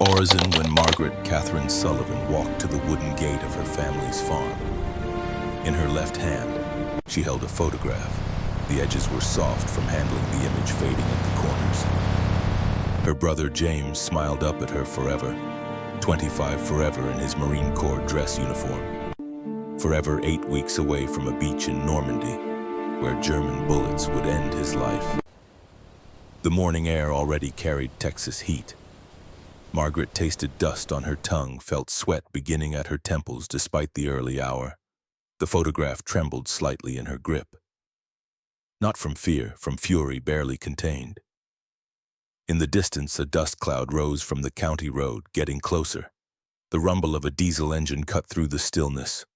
Orison when Margaret Catherine Sullivan walked to the wooden gate of her family's farm. In her left hand, she held a photograph. The edges were soft from handling the image fading at the corners. Her brother James smiled up at her forever, 25 forever in his Marine Corps dress uniform. Forever 8 weeks away from a beach in Normandy, where German bullets would end his life. The morning air already carried Texas heat. Margaret tasted dust on her tongue, felt sweat beginning at her temples despite the early hour. The photograph trembled slightly in her grip. Not from fear, from fury barely contained. In the distance, a dust cloud rose from the county road, getting closer. The rumble of a diesel engine cut through the stillness,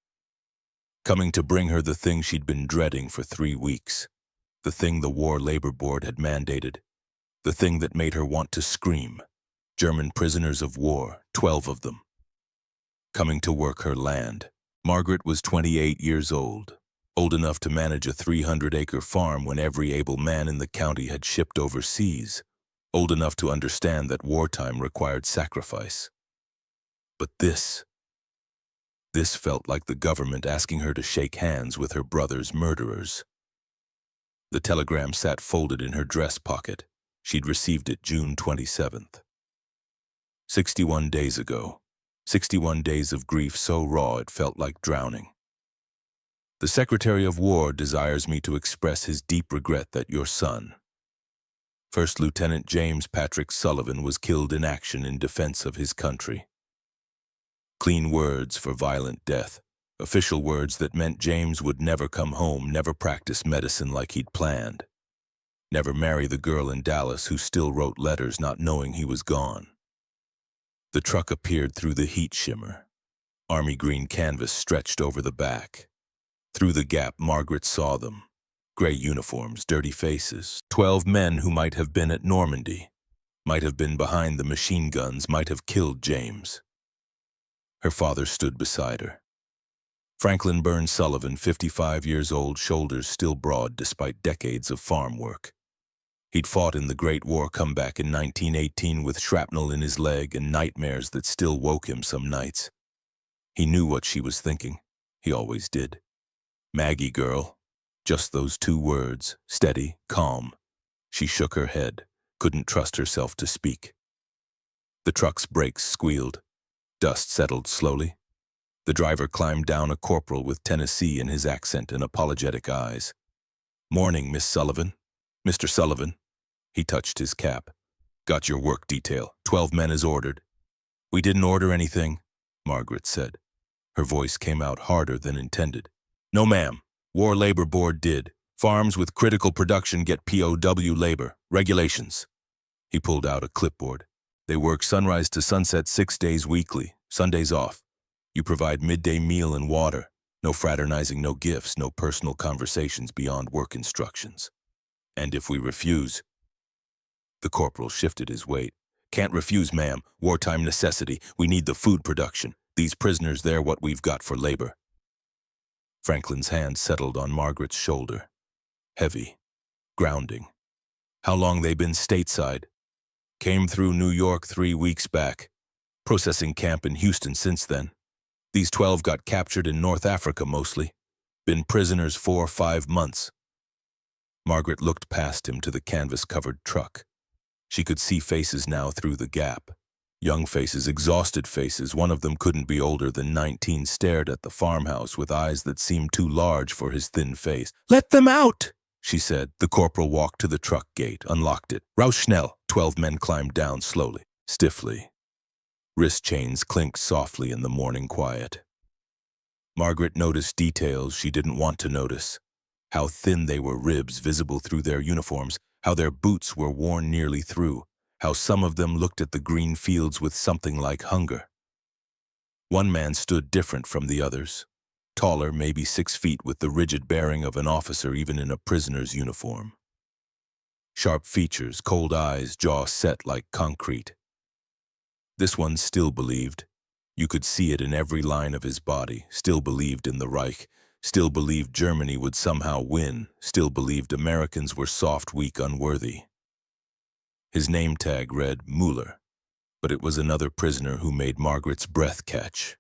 coming to bring her the thing she'd been dreading for 3 weeks. The thing the War Labor Board had mandated. The thing that made her want to scream. German prisoners of war, 12 of them, coming to work her land. Margaret was 28 years old enough to manage a 300-acre farm when every able man in the county had shipped overseas, old enough to understand that wartime required sacrifice. But this felt like the government asking her to shake hands with her brother's murderers. The telegram sat folded in her dress pocket. She'd received it June 27th. 61 days ago. 61 days of grief so raw it felt like drowning. The Secretary of War desires me to express his deep regret that your son, First Lieutenant James Patrick Sullivan, was killed in action in defense of his country. Clean words for violent death. Official words that meant James would never come home, never practice medicine like he'd planned. Never marry the girl in Dallas who still wrote letters not knowing he was gone. The truck appeared through the heat shimmer. Army green canvas stretched over the back. Through the gap, Margaret saw them. Gray uniforms, dirty faces. 12 men who might have been at Normandy, might have been behind the machine guns, might have killed James. Her father stood beside her. Franklin Burns Sullivan, 55 years old, shoulders still broad despite decades of farm work. He'd fought in the Great War comeback in 1918 with shrapnel in his leg and nightmares that still woke him some nights. He knew what she was thinking. He always did. Maggie girl. Just those 2 words, steady, calm. She shook her head, couldn't trust herself to speak. The truck's brakes squealed. Dust settled slowly. The driver climbed down, a corporal with Tennessee in his accent and apologetic eyes. "Morning, Miss Sullivan. Mr. Sullivan." He touched his cap. "Got your work detail. 12 men as ordered." "We didn't order anything," Margaret said. Her voice came out harder than intended. "No, ma'am. War Labor Board did. Farms with critical production get POW labor. Regulations." He pulled out a clipboard. "They work sunrise to sunset 6 days weekly. Sundays off. You provide midday meal and water. No fraternizing, no gifts, no personal conversations beyond work instructions. And if we refuse..." The corporal shifted his weight. "Can't refuse, ma'am. Wartime necessity. We need the food production. These prisoners, they're what we've got for labor." Franklin's hand settled on Margaret's shoulder. Heavy. Grounding. "How long they been stateside?" "Came through New York 3 weeks back. Processing camp in Houston since then. These 12 got captured in North Africa mostly. Been prisoners 4 or 5 months. Margaret looked past him to the canvas-covered truck. She could see faces now through the gap. Young faces, exhausted faces. One of them couldn't be older than 19, stared at the farmhouse with eyes that seemed too large for his thin face. "Let them out!" she said. The corporal walked to the truck gate, unlocked it. "Raus schnell!" 12 men climbed down slowly, stiffly. Wrist chains clinked softly in the morning quiet. Margaret noticed details she didn't want to notice. How thin they were, ribs visible through their uniforms. How their boots were worn nearly through. How some of them looked at the green fields with something like hunger. One man stood different from the others. Taller, maybe 6 feet, with the rigid bearing of an officer even in a prisoner's uniform. Sharp features, cold eyes, jaw set like concrete. This one still believed. You could see it in every line of his body. Still believed in the Reich. Still believed Germany would somehow win. Still believed Americans were soft, weak, unworthy. His name tag read Mueller. But it was another prisoner who made Margaret's breath catch.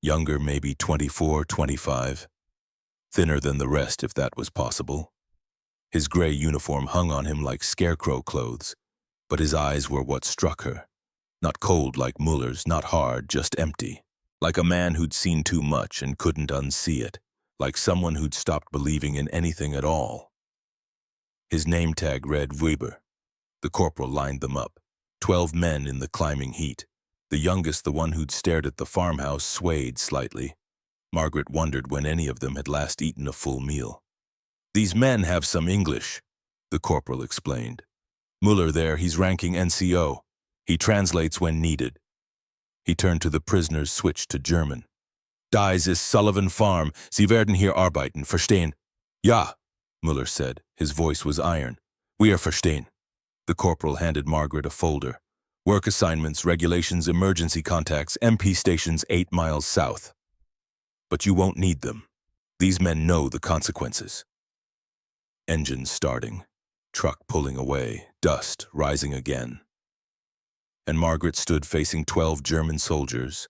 Younger, maybe 24, 25. Thinner than the rest, if that was possible. His gray uniform hung on him like scarecrow clothes, but his eyes were what struck her. Not cold like Muller's, not hard, just empty. Like a man who'd seen too much and couldn't unsee it. Like someone who'd stopped believing in anything at all. His name tag read Weber. The corporal lined them up. 12 men in the climbing heat. The youngest, the one who'd stared at the farmhouse, swayed slightly. Margaret wondered when any of them had last eaten a full meal. "These men have some English," the corporal explained. "Muller there, he's ranking NCO. He translates when needed." He turned to the prisoners, switched to German. "Dies is Sullivan Farm. Sie werden hier arbeiten, verstehen?" "Ja," Muller said. His voice was iron. "We are verstehen." The corporal handed Margaret a folder. "Work assignments, regulations, emergency contacts, MP stations 8 miles south. But you won't need them. These men know the consequences." Engines starting. Truck pulling away. Dust rising again. And Margaret stood facing 12 German soldiers.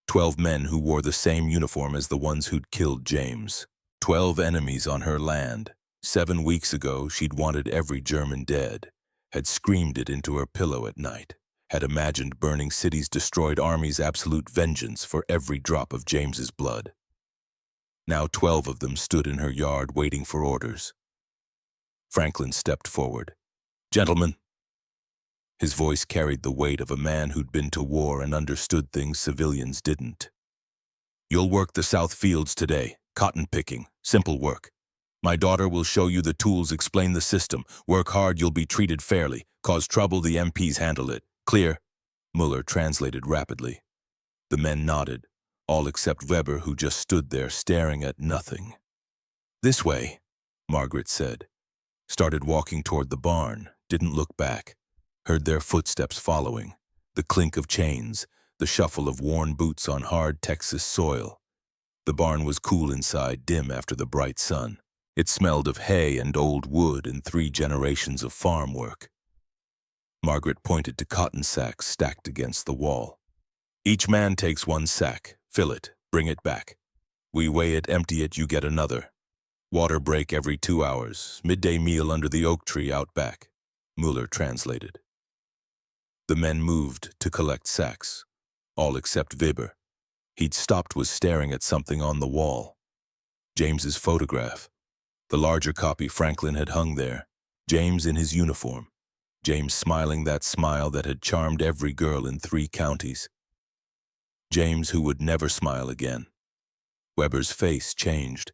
12 men who wore the same uniform as the ones who'd killed James. 12 enemies on her land. 7 weeks ago, she'd wanted every German dead. Had screamed it into her pillow at night. Had imagined burning cities, destroyed armies, absolute vengeance for every drop of James's blood. Now 12 of them stood in her yard waiting for orders. Franklin stepped forward. "Gentlemen." His voice carried the weight of a man who'd been to war and understood things civilians didn't. "You'll work the South Fields today, cotton picking, simple work. My daughter will show you the tools, explain the system. Work hard, you'll be treated fairly. Cause trouble, the MPs handle it. Clear?" Muller translated rapidly. The men nodded, all except Weber, who just stood there staring at nothing. "This way," Margaret said. Started walking toward the barn, didn't look back. Heard their footsteps following, the clink of chains, the shuffle of worn boots on hard Texas soil. The barn was cool inside, dim after the bright sun. It smelled of hay and old wood and 3 generations of farm work. Margaret pointed to cotton sacks stacked against the wall. "Each man takes 1 sack, fill it, bring it back. We weigh it, empty it, you get another. Water break every 2 hours, midday meal under the oak tree out back." Muller translated. The men moved to collect sacks, all except Weber. He'd stopped, was staring at something on the wall. James's photograph. The larger copy Franklin had hung there. James in his uniform. James smiling that smile that had charmed every girl in 3 counties. James who would never smile again. Weber's face changed.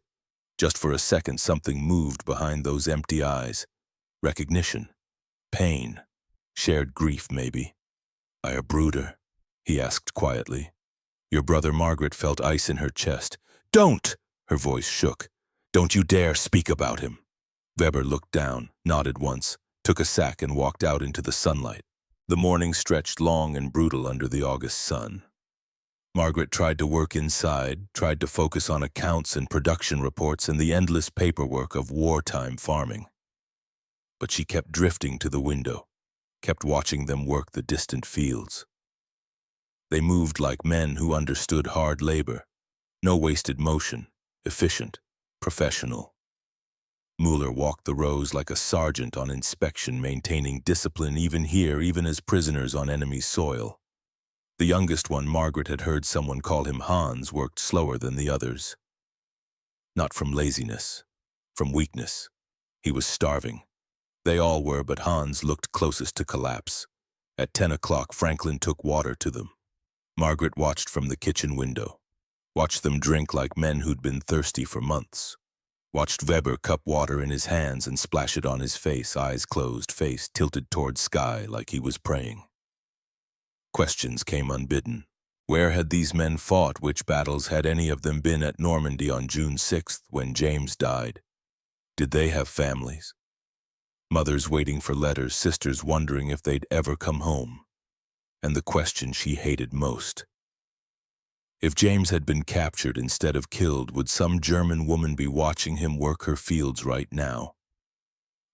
Just for a second, something moved behind those empty eyes. Recognition. Pain. Shared grief, maybe. "Are a brooder?" he asked quietly. Your brother Margaret felt ice in her chest. "Don't!" Her voice shook. "Don't you dare speak about him." Weber looked down, nodded once, took a sack and walked out into the sunlight. The morning stretched long and brutal under the August sun. Margaret tried to work inside, tried to focus on accounts and production reports and the endless paperwork of wartime farming. But she kept drifting to the window, kept watching them work the distant fields. They moved like men who understood hard labor. No wasted motion, efficient, professional. Muller walked the rows like a sergeant on inspection, maintaining discipline even here, even as prisoners on enemy soil. The youngest one, Margaret had heard someone call him Hans, worked slower than the others. Not from laziness, from weakness. He was starving. They all were, but Hans looked closest to collapse. At 10 o'clock, Franklin took water to them. Margaret watched from the kitchen window. Watched them drink like men who'd been thirsty for months. Watched Weber cup water in his hands and splash it on his face, eyes closed, face tilted toward sky like he was praying. Questions came unbidden. Where had these men fought? Which battles had any of them been at Normandy on June 6th when James died? Did they have families? Mothers waiting for letters, sisters wondering if they'd ever come home. And the question she hated most. If James had been captured instead of killed, would some German woman be watching him work her fields right now?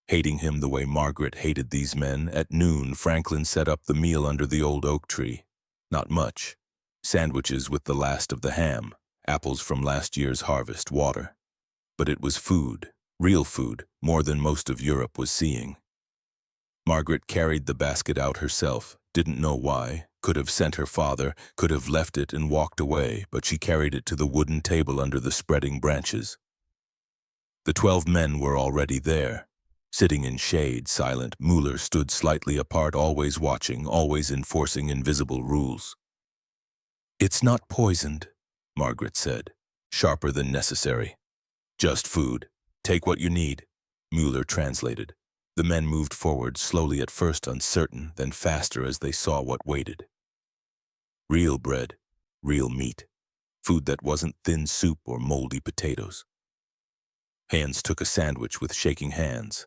Hating him the way Margaret hated these men, at noon Franklin set up the meal under the old oak tree. Not much. Sandwiches with the last of the ham, apples from last year's harvest, water. But it was food, real food, more than most of Europe was seeing. Margaret carried the basket out herself, didn't know why, could have sent her father, could have left it and walked away, but she carried it to the wooden table under the spreading branches. The 12 men were already there. Sitting in shade, silent, Mueller stood slightly apart, always watching, always enforcing invisible rules. "It's not poisoned," Margaret said, sharper than necessary. "Just food. Take what you need," Mueller translated. The men moved forward, slowly at first uncertain, then faster as they saw what waited. Real bread, real meat, food that wasn't thin soup or moldy potatoes. Hans took a sandwich with shaking hands.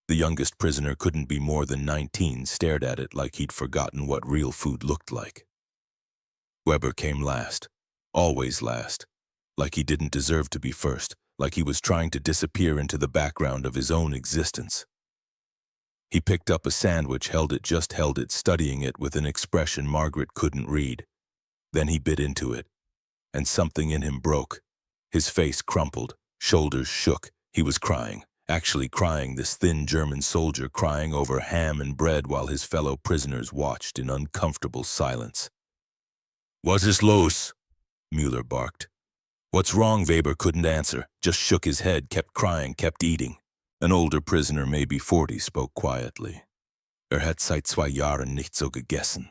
The youngest prisoner couldn't be more than 19, stared at it like he'd forgotten what real food looked like. Weber came last, always last, like he didn't deserve to be first, like he was trying to disappear into the background of his own existence. He picked up a sandwich, held it, studying it with an expression Margaret couldn't read. Then he bit into it, and something in him broke. His face crumpled, shoulders shook. He was crying, actually crying, this thin German soldier crying over ham and bread while his fellow prisoners watched in uncomfortable silence. "Was ist los?" Mueller barked. "What's wrong?" Weber couldn't answer, just shook his head, kept crying, kept eating. An older prisoner, maybe 40, spoke quietly. Hat seit 2 Jahren nicht so gegessen.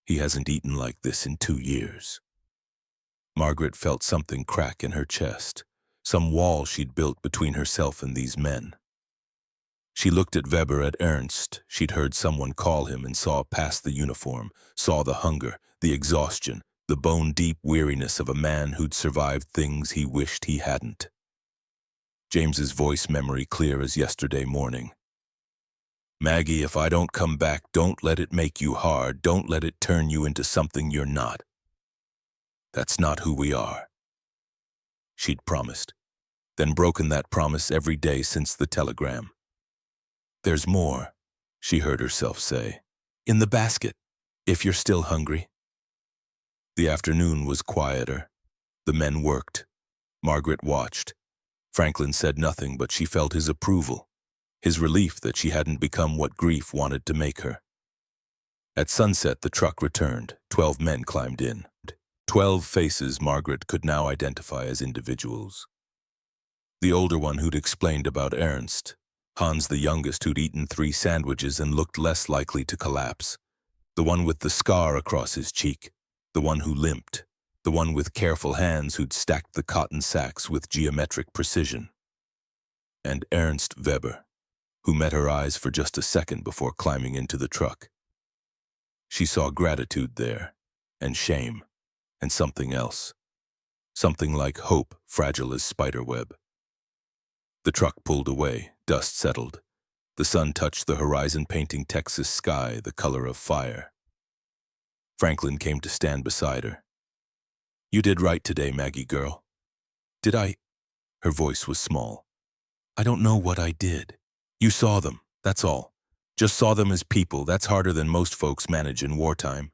He hasn't eaten like this in 2 years. Margaret felt something crack in her chest, some wall she'd built between herself and these men. She looked at Weber, at Ernst. She'd heard someone call him and saw past the uniform, saw the hunger, the exhaustion, the bone-deep weariness of a man who'd survived things he wished he hadn't. James's voice, memory clear as yesterday morning. "Maggie, if I don't come back, don't let it make you hard. Don't let it turn you into something you're not. That's not who we are." She'd promised, then broken that promise every day since the telegram. "There's more," she heard herself say. "In the basket, if you're still hungry." The afternoon was quieter. The men worked. Margaret watched. Franklin said nothing, but she felt his approval, his relief that she hadn't become what grief wanted to make her. At sunset, the truck returned. 12 men climbed in. 12 faces Margaret could now identify as individuals. The older one who'd explained about Ernst, Hans the youngest who'd eaten 3 sandwiches and looked less likely to collapse, the one with the scar across his cheek, the one who limped, the one with careful hands who'd stacked the cotton sacks with geometric precision. And Ernst Weber, who met her eyes for just a second before climbing into the truck. She saw gratitude there, and shame, and something else. Something like hope, fragile as spiderweb. The truck pulled away, dust settled. The sun touched the horizon, painting Texas sky the color of fire. Franklin came to stand beside her. "You did right today, Maggie girl." "Did I?" Her voice was small. "I don't know what I did. You saw them, that's all. Just saw them as people. That's harder than most folks manage in wartime."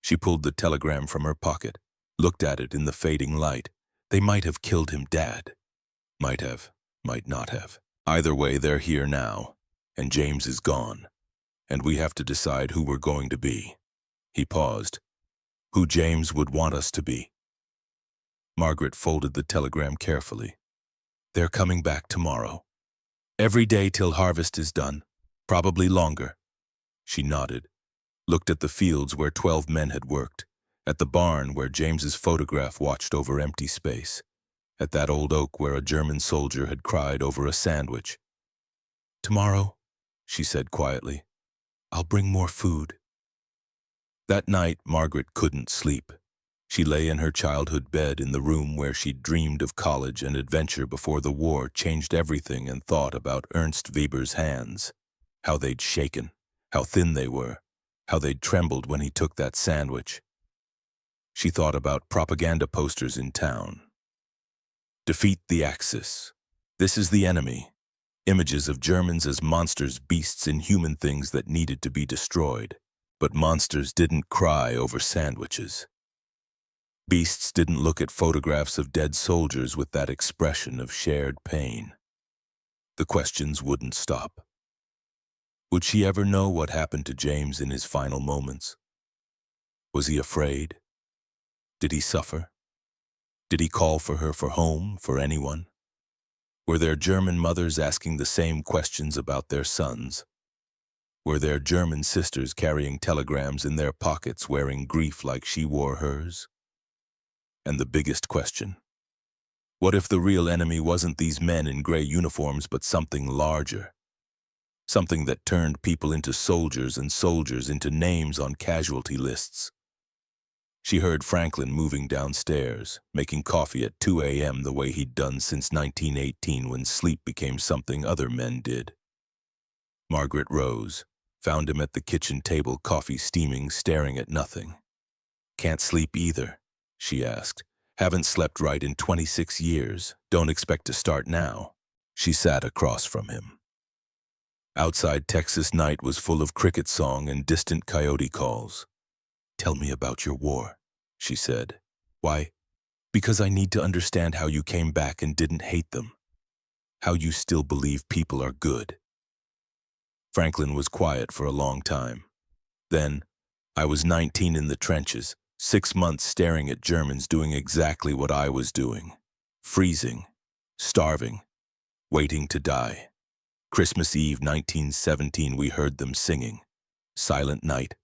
She pulled the telegram from her pocket, looked at it in the fading light. They might have killed him, Dad. Might have, might not have. Either way, they're here now, and James is gone, and we have to decide who we're going to be. He paused. Who James would want us to be. Margaret folded the telegram carefully. "They're coming back tomorrow. Every day till harvest is done, probably longer." She nodded, looked at the fields where 12 men had worked, at the barn where James's photograph watched over empty space, at that old oak where a German soldier had cried over a sandwich. "Tomorrow," she said quietly, "I'll bring more food." That night, Margaret couldn't sleep. She lay in her childhood bed in the room where she'd dreamed of college and adventure before the war changed everything, and thought about Ernst Weber's hands, how they'd shaken, how thin they were, how they'd trembled when he took that sandwich. She thought about propaganda posters in town. "Defeat the Axis. This is the enemy. Images of Germans as monsters, beasts, inhuman things that needed to be destroyed. But monsters didn't cry over sandwiches. Beasts didn't look at photographs of dead soldiers with that expression of shared pain. The questions wouldn't stop. Would she ever know what happened to James in his final moments? Was he afraid? Did he suffer? Did he call for her, for home, for anyone? Were there German mothers asking the same questions about their sons? Were there German sisters carrying telegrams in their pockets, wearing grief like she wore hers? And the biggest question: what if the real enemy wasn't these men in gray uniforms, but something larger? Something that turned people into soldiers and soldiers into names on casualty lists. She heard Franklin moving downstairs, making coffee at 2 a.m. the way he'd done since 1918, when sleep became something other men did. Margaret rose, found him at the kitchen table, coffee steaming, staring at nothing. "Can't sleep either?" she asked. "Haven't slept right in 26 years. Don't expect to start now." She sat across from him. Outside, Texas night was full of cricket song and distant coyote calls. "Tell me about your war," she said. "Why? Because I need to understand how you came back and didn't hate them. How you still believe people are good." Franklin was quiet for a long time. Then, "I was 19 in the trenches, 6 months staring at Germans doing exactly what I was doing. Freezing, starving, waiting to die. Christmas Eve 1917, we heard them singing. Silent night.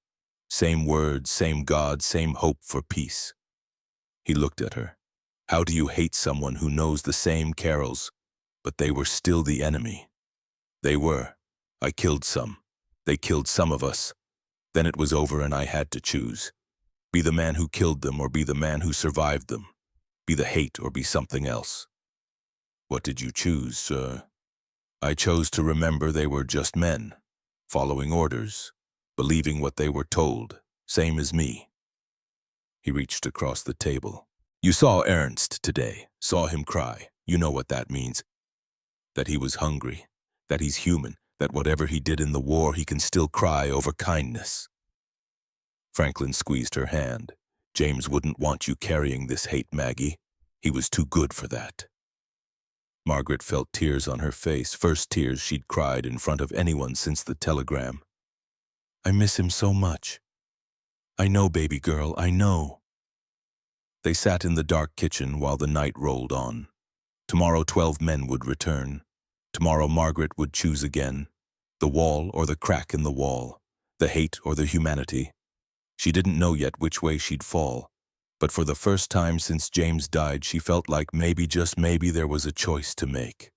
Same words, same God, same hope for peace." He looked at her. "How do you hate someone who knows the same carols? But they were still the enemy." "They were. I killed some. They killed some of us. Then it was over and I had to choose. Be the man who killed them or be the man who survived them. Be the hate or be something else." "What did you choose, sir?" "I chose to remember they were just men, following orders, believing what they were told, same as me." He reached across the table. "You saw Ernst today, saw him cry. You know what that means. That he was hungry, that he's human, that whatever he did in the war, he can still cry over kindness." Franklin squeezed her hand. "James wouldn't want you carrying this hate, Maggie. He was too good for that." Margaret felt tears on her face, first tears she'd cried in front of anyone since the telegram. "I miss him so much." "I know, baby girl, I know." They sat in the dark kitchen while the night rolled on. Tomorrow 12 men would return. Tomorrow Margaret would choose again. The wall or the crack in the wall. The hate or the humanity. She didn't know yet which way she'd fall. But for the first time since James died, she felt like maybe, just maybe, there was a choice to make.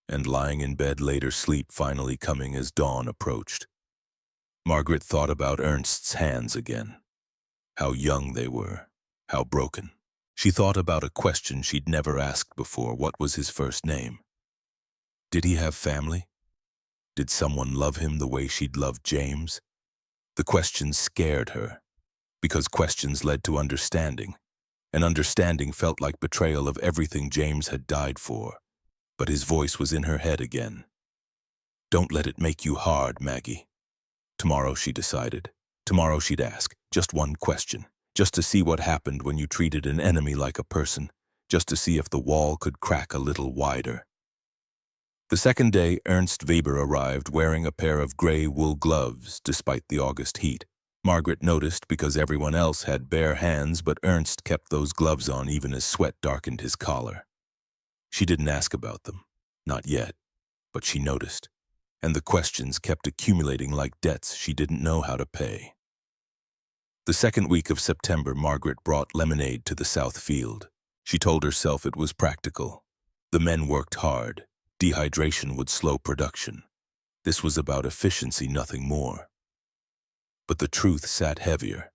And lying in bed later, sleep finally coming as dawn approached. Margaret thought about Ernst's hands again. How young they were. How broken. She thought about a question she'd never asked before. What was his first name? Did he have family? Did someone love him the way she'd loved James? The questions scared her, because questions led to understanding, and understanding felt like betrayal of everything James had died for. But his voice was in her head again. "Don't let it make you hard, Maggie." Tomorrow, she decided. Tomorrow she'd ask just one question, just to see what happened when you treated an enemy like a person, just to see if the wall could crack a little wider. The second day, Ernst Weber arrived wearing a pair of gray wool gloves despite the August heat. Margaret noticed because everyone else had bare hands, but Ernst kept those gloves on even as sweat darkened his collar. She didn't ask about them, not yet, but she noticed, and the questions kept accumulating like debts she didn't know how to pay. The second week of September, Margaret brought lemonade to the south field. She told herself it was practical. The men worked hard. Dehydration would slow production. This was about efficiency, nothing more. But the truth sat heavier.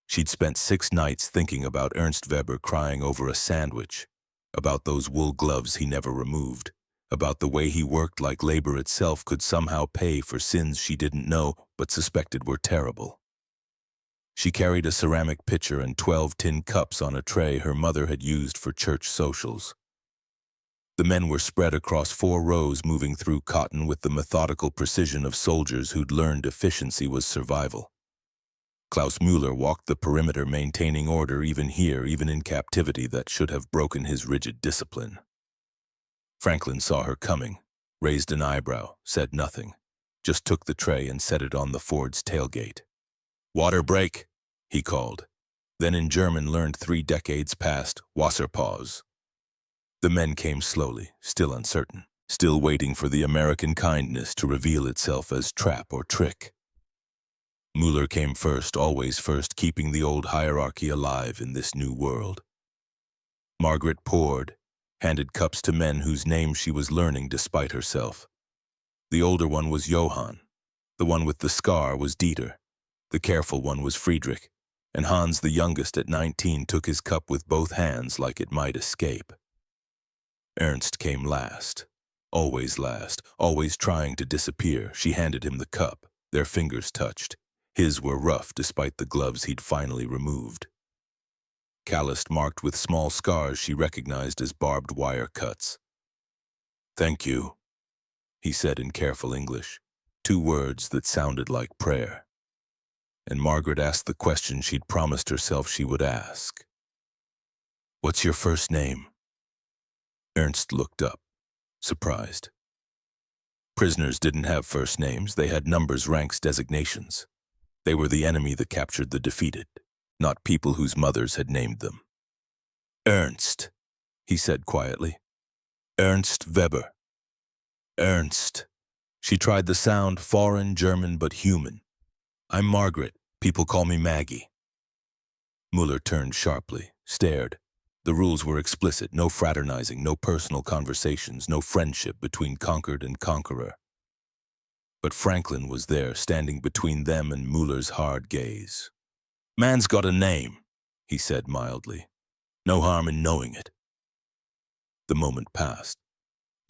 She'd spent 6 nights thinking about Ernst Weber crying over a sandwich, about those wool gloves he never removed, about the way he worked like labor itself could somehow pay for sins she didn't know but suspected were terrible. She carried a ceramic pitcher and 12 tin cups on a tray her mother had used for church socials. The men were spread across 4 rows, moving through cotton with the methodical precision of soldiers who'd learned efficiency was survival. Klaus Müller walked the perimeter, maintaining order even in captivity that should have broken his rigid discipline. Franklin saw her coming, raised an eyebrow, said nothing, just took the tray and set it on the Ford's tailgate. "Water break," he called. Then in German learned 3 decades past, Wasserpause. The men came slowly, still uncertain, still waiting for the American kindness to reveal itself as trap or trick. Müller came first, always first, keeping the old hierarchy alive in this new world. Margaret poured, handed cups to men whose names she was learning despite herself. The older one was Johann. The one with the scar was Dieter. The careful one was Friedrich. And Hans, the youngest at 19, took his cup with both hands like it might escape. Ernst came last, always trying to disappear. She handed him the cup. Their fingers touched. His were rough despite the gloves he'd finally removed. Calloused, marked with small scars she recognized as barbed wire cuts. "Thank you," he said in careful English, 2 words that sounded like prayer. And Margaret asked the question she'd promised herself she would ask. "What's your first name?" Ernst looked up, surprised. Prisoners didn't have first names, they had numbers, ranks, designations. They were the enemy that captured the defeated, not people whose mothers had named them. "Ernst," he said quietly. "Ernst Weber." "Ernst." She tried the sound, foreign, German, but human. "I'm Margaret. People call me Maggie." Müller turned sharply, stared. The rules were explicit: no fraternizing, no personal conversations, no friendship between conquered and conqueror. But Franklin was there, standing between them and Müller's hard gaze. "Man's got a name," he said mildly. "No harm in knowing it." The moment passed.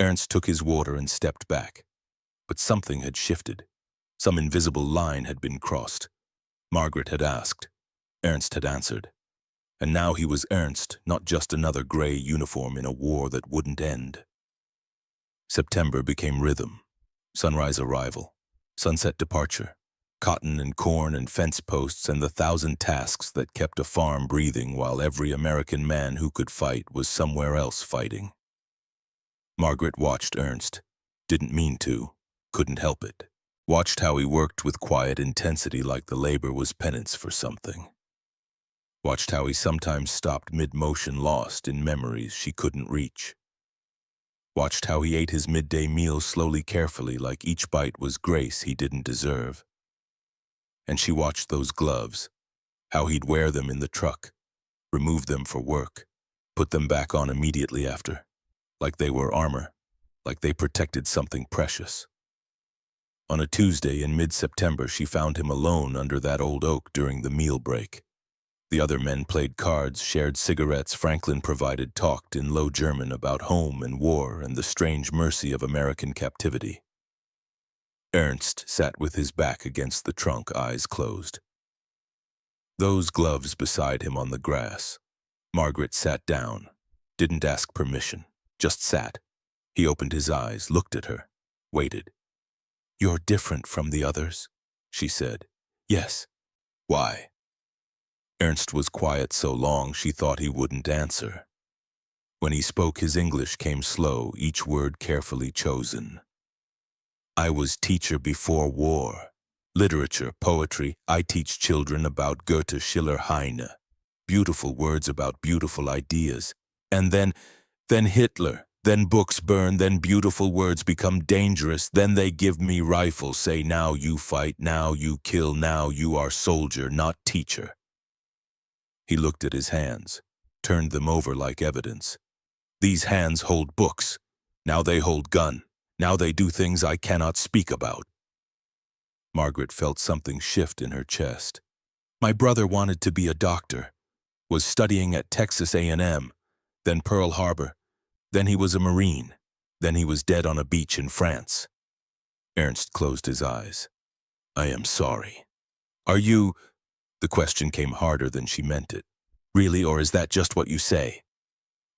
Ernst took his water and stepped back. But something had shifted. Some invisible line had been crossed. Margaret had asked. Ernst had answered. And now he was Ernst, not just another gray uniform in a war that wouldn't end. September became rhythm. Sunrise arrival, sunset departure, cotton and corn and fence posts and the 1,000 tasks that kept a farm breathing while every American man who could fight was somewhere else fighting. Margaret watched Ernst. Didn't mean to, couldn't help it. Watched how he worked with quiet intensity like the labor was penance for something. Watched how he sometimes stopped mid-motion, lost in memories she couldn't reach. Watched how he ate his midday meal slowly, carefully, like each bite was grace he didn't deserve. And she watched those gloves, how he'd wear them in the truck, remove them for work, put them back on immediately after, like they were armor, like they protected something precious. On a Tuesday in mid-September, she found him alone under that old oak during the meal break. The other men played cards, shared cigarettes. Franklin provided, talked in low German about home and war and the strange mercy of American captivity. Ernst sat with his back against the trunk, eyes closed. Those gloves beside him on the grass. Margaret sat down, didn't ask permission, just sat. He opened his eyes, looked at her, waited. "You're different from the others," she said. "Yes." "Why?" Ernst was quiet so long she thought he wouldn't answer. When he spoke, his English came slow, each word carefully chosen. "I was teacher before war. Literature, poetry. I teach children about Goethe, Schiller, Heine. Beautiful words about beautiful ideas. And then Hitler. Then books burn, then beautiful words become dangerous. Then they give me rifle, say now you fight, now you kill, now you are soldier, not teacher." He looked at his hands, turned them over like evidence. "These hands hold books. Now they hold gun. Now they do things I cannot speak about." Margaret felt something shift in her chest. "My brother wanted to be a doctor, was studying at Texas A&M, then Pearl Harbor. Then he was a Marine. Then he was dead on a beach in France." Ernst closed his eyes. "I am sorry. Are you—" The question came harder than she meant it. "Really, or is that just what you say?"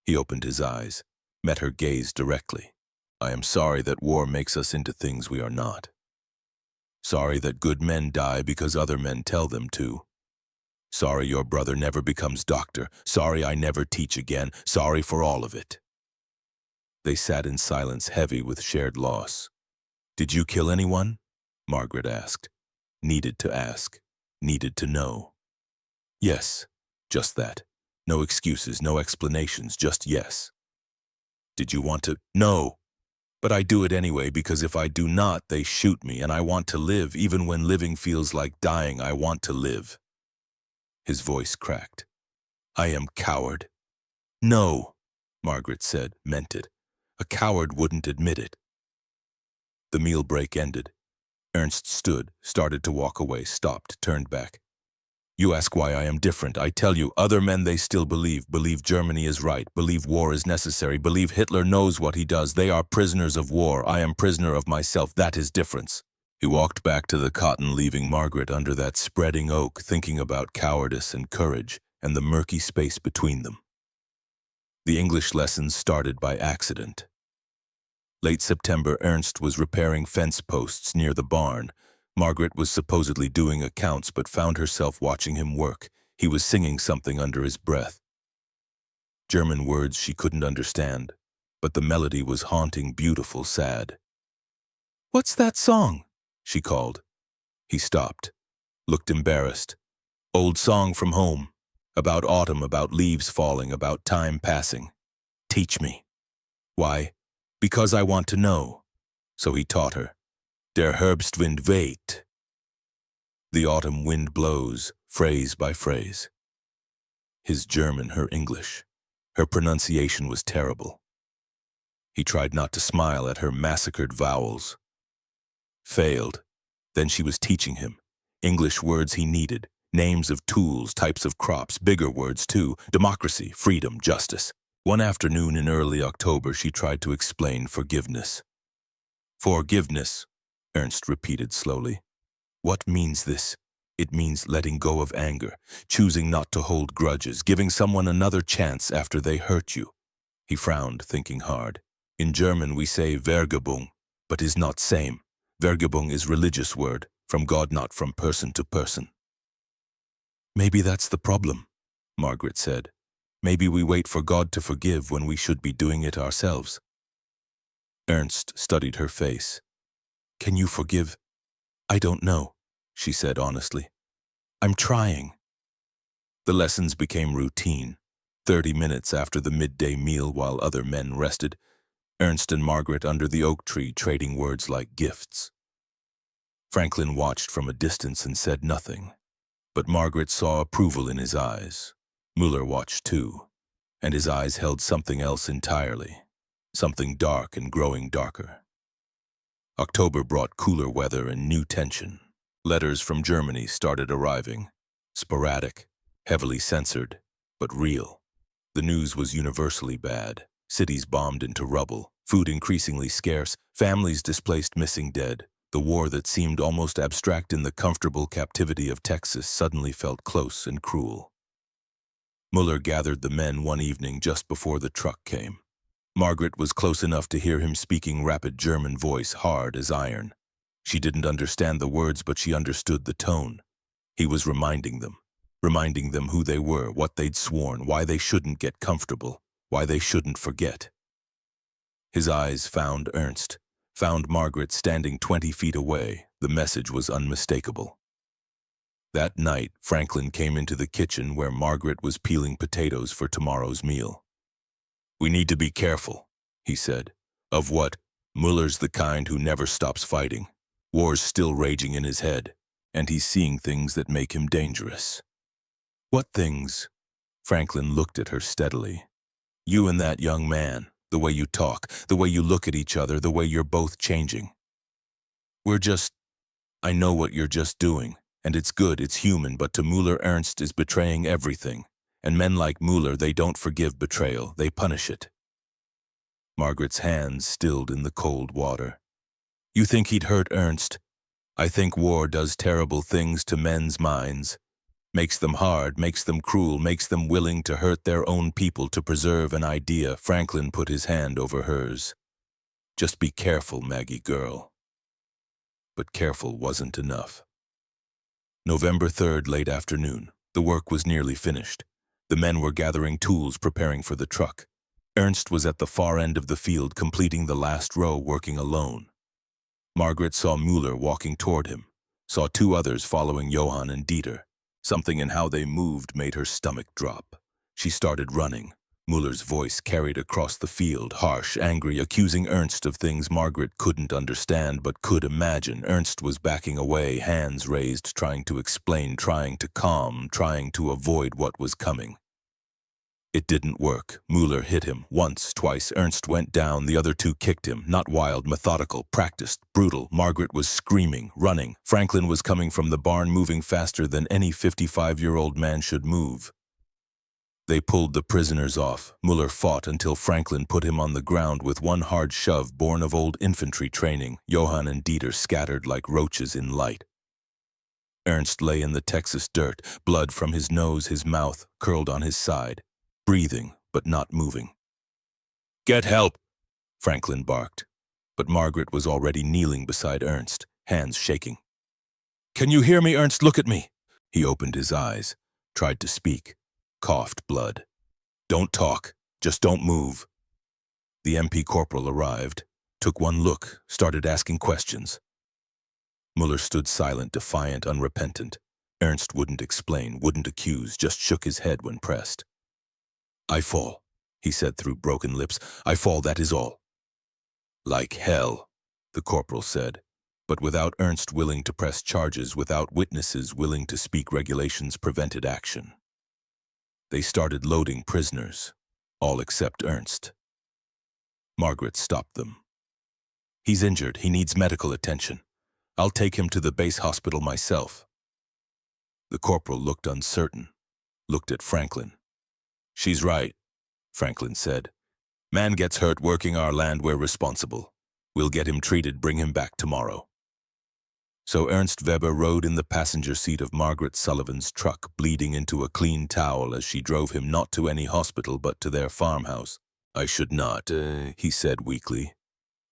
He opened his eyes. met her gaze directly. I am sorry that war makes us into things we are not. Sorry that good men die because other men tell them to. Sorry your brother never becomes doctor. Sorry I never teach again. Sorry for all of it. They sat in silence, heavy with shared loss. Did you kill anyone? Margaret asked. Needed to ask. Needed to know. Yes, just that. No excuses, no explanations, just yes. Did you want to? No. But I do it anyway because if I do not, they shoot me, and I want to live. Even when living feels like dying, I want to live. His voice cracked. I am coward. No, Margaret said, meant it. A coward wouldn't admit it. The meal break ended. Ernst stood, started to walk away, stopped, turned back. You ask why I am different. I tell you, other men they still believe Germany is right, believe war is necessary, believe Hitler knows what he does. They are prisoners of war. I am prisoner of myself. That is difference. He walked back to the cotton, leaving Margaret under that spreading oak, thinking about cowardice and courage and the murky space between them. The English lessons started by accident. Late September, Ernst was repairing fence posts near the barn. Margaret was supposedly doing accounts but found herself watching him work. He was singing something under his breath. German words she couldn't understand, but the melody was haunting, beautiful, sad. What's that song? She called. He stopped, looked embarrassed. Old song from home. About autumn, about leaves falling, about time passing. Teach me. Why? Because I want to know. So he taught her. Der Herbstwind weht. The autumn wind blows, phrase by phrase. His German, her English. Her pronunciation was terrible. He tried not to smile at her massacred vowels. Failed. Then she was teaching him. English words he needed. Names of tools, types of crops, bigger words too. Democracy, freedom, justice. One afternoon in early October, she tried to explain forgiveness. Forgiveness, Ernst repeated slowly. What means this? It means letting go of anger, choosing not to hold grudges, giving someone another chance after they hurt you. He frowned, thinking hard. In German we say Vergebung, but is not same. Vergebung is religious word, from God, not from person to person. Maybe that's the problem, Margaret said. Maybe we wait for God to forgive when we should be doing it ourselves. Ernst studied her face. Can you forgive? I don't know, she said honestly. I'm trying. The lessons became routine. 30 minutes after the midday meal while other men rested, Ernst and Margaret under the oak tree trading words like gifts. Franklin watched from a distance and said nothing, but Margaret saw approval in his eyes. Muller watched too, and his eyes held something else entirely, something dark and growing darker. October brought cooler weather and new tension. Letters from Germany started arriving, sporadic, heavily censored, but real. The news was universally bad. Cities bombed into rubble, food increasingly scarce, families displaced, missing, dead. The war that seemed almost abstract in the comfortable captivity of Texas suddenly felt close and cruel. Muller gathered the men one evening just before the truck came. Margaret was close enough to hear him speaking rapid German voice, hard as iron. She didn't understand the words, but she understood the tone. He was reminding them who they were, what they'd sworn, why they shouldn't get comfortable, why they shouldn't forget. His eyes found Ernst, found Margaret standing 20 feet away. The message was unmistakable. That night, Franklin came into the kitchen where Margaret was peeling potatoes for tomorrow's meal. We need to be careful, he said. Of what? Muller's the kind who never stops fighting. War's still raging in his head, and he's seeing things that make him dangerous. What things? Franklin looked at her steadily. You and that young man, the way you talk, the way you look at each other, the way you're both changing. I know what you're just doing, and it's good, it's human, but to Muller, Ernst is betraying everything. And men like Muller, they don't forgive betrayal, they punish it. Margaret's hands stilled in the cold water. You think he'd hurt Ernst? I think war does terrible things to men's minds. Makes them hard, makes them cruel, makes them willing to hurt their own people to preserve an idea. Franklin put his hand over hers. Just be careful, Maggie girl. But careful wasn't enough. November 3rd, late afternoon. The work was nearly finished. The men were gathering tools, preparing for the truck. Ernst was at the far end of the field, completing the last row, working alone. Margaret saw Mueller walking toward him, saw two others following Johann and Dieter. Something in how they moved made her stomach drop. She started running. Mueller's voice carried across the field, harsh, angry, accusing Ernst of things Margaret couldn't understand but could imagine. Ernst was backing away, hands raised, trying to explain, trying to calm, trying to avoid what was coming. It didn't work. Mueller hit him once, twice. Ernst went down. The other two kicked him. Not wild, methodical, practiced, brutal. Margaret was screaming, running. Franklin was coming from the barn, moving faster than any 55-year-old man should move. They pulled the prisoners off. Mueller fought until Franklin put him on the ground with one hard shove born of old infantry training. Johann and Dieter scattered like roaches in light. Ernst lay in the Texas dirt, blood from his nose, his mouth, curled on his side. Breathing, but not moving. "Get help!" Franklin barked, but Margaret was already kneeling beside Ernst, hands shaking. "Can you hear me, Ernst? Look at me!" He opened his eyes, tried to speak, coughed blood. "Don't talk, just don't move." The MP corporal arrived, took one look, started asking questions. Mueller stood silent, defiant, unrepentant. Ernst wouldn't explain, wouldn't accuse, just shook his head when pressed. "I fall," he said through broken lips. "I fall, that is all." "Like hell," the corporal said, but without Ernst willing to press charges, without witnesses willing to speak, regulations prevented action. They started loading prisoners, all except Ernst. Margaret stopped them. "He's injured. He needs medical attention. I'll take him to the base hospital myself." The corporal looked uncertain, looked at Franklin. "She's right," Franklin said. "Man gets hurt working our land, we're responsible. We'll get him treated, bring him back tomorrow." So Ernst Weber rode in the passenger seat of Margaret Sullivan's truck, bleeding into a clean towel as she drove him not to any hospital but to their farmhouse. "I should not," he said weakly.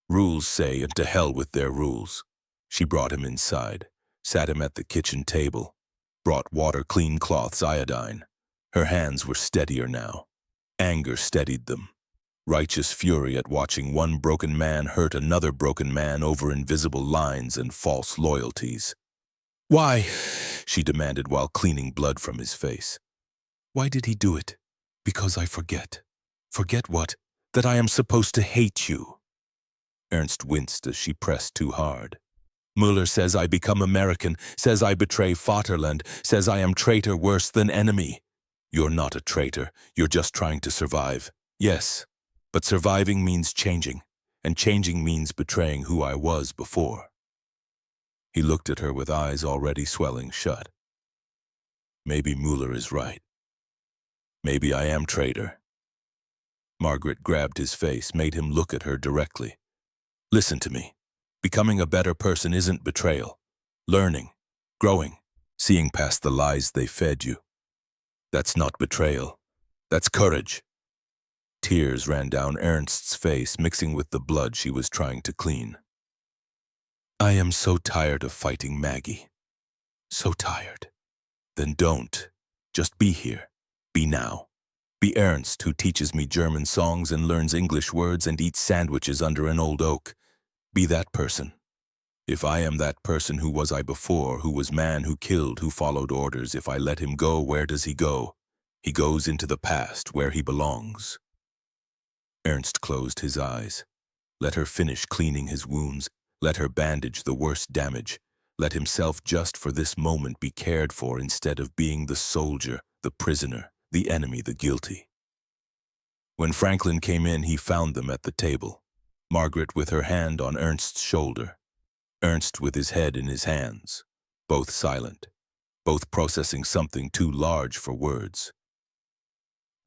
"Rules say, and to hell with their rules." She brought him inside, sat him at the kitchen table, brought water, clean cloths, iodine. Her hands were steadier now. Anger steadied them. Righteous fury at watching one broken man hurt another broken man over invisible lines and false loyalties. "Why?" she demanded while cleaning blood from his face. "Why did he do it? Because I forget. Forget what? That I am supposed to hate you." Ernst winced as she pressed too hard. "Mueller says I become American, says I betray Vaterland, says I am traitor worse than enemy." "You're not a traitor. You're just trying to survive." "Yes, but surviving means changing, and changing means betraying who I was before." He looked at her with eyes already swelling shut. "Maybe Mueller is right. Maybe I am traitor." Margaret grabbed his face, made him look at her directly. "Listen to me. Becoming a better person isn't betrayal. Learning, growing, seeing past the lies they fed you. That's not betrayal. That's courage." Tears ran down Ernst's face, mixing with the blood she was trying to clean. "I am so tired of fighting, Maggie. So tired." "Then don't. Just be here. Be now. Be Ernst, who teaches me German songs and learns English words and eats sandwiches under an old oak. Be that person. If I am that person, who was I before, who was man, who killed, who followed orders? If I let him go, where does he go? He goes into the past, where he belongs." Ernst closed his eyes. Let her finish cleaning his wounds. Let her bandage the worst damage. Let himself just for this moment be cared for instead of being the soldier, the prisoner, the enemy, the guilty. When Franklin came in, he found them at the table. Margaret with her hand on Ernst's shoulder. Ernst with his head in his hands. Both silent. Both processing something too large for words.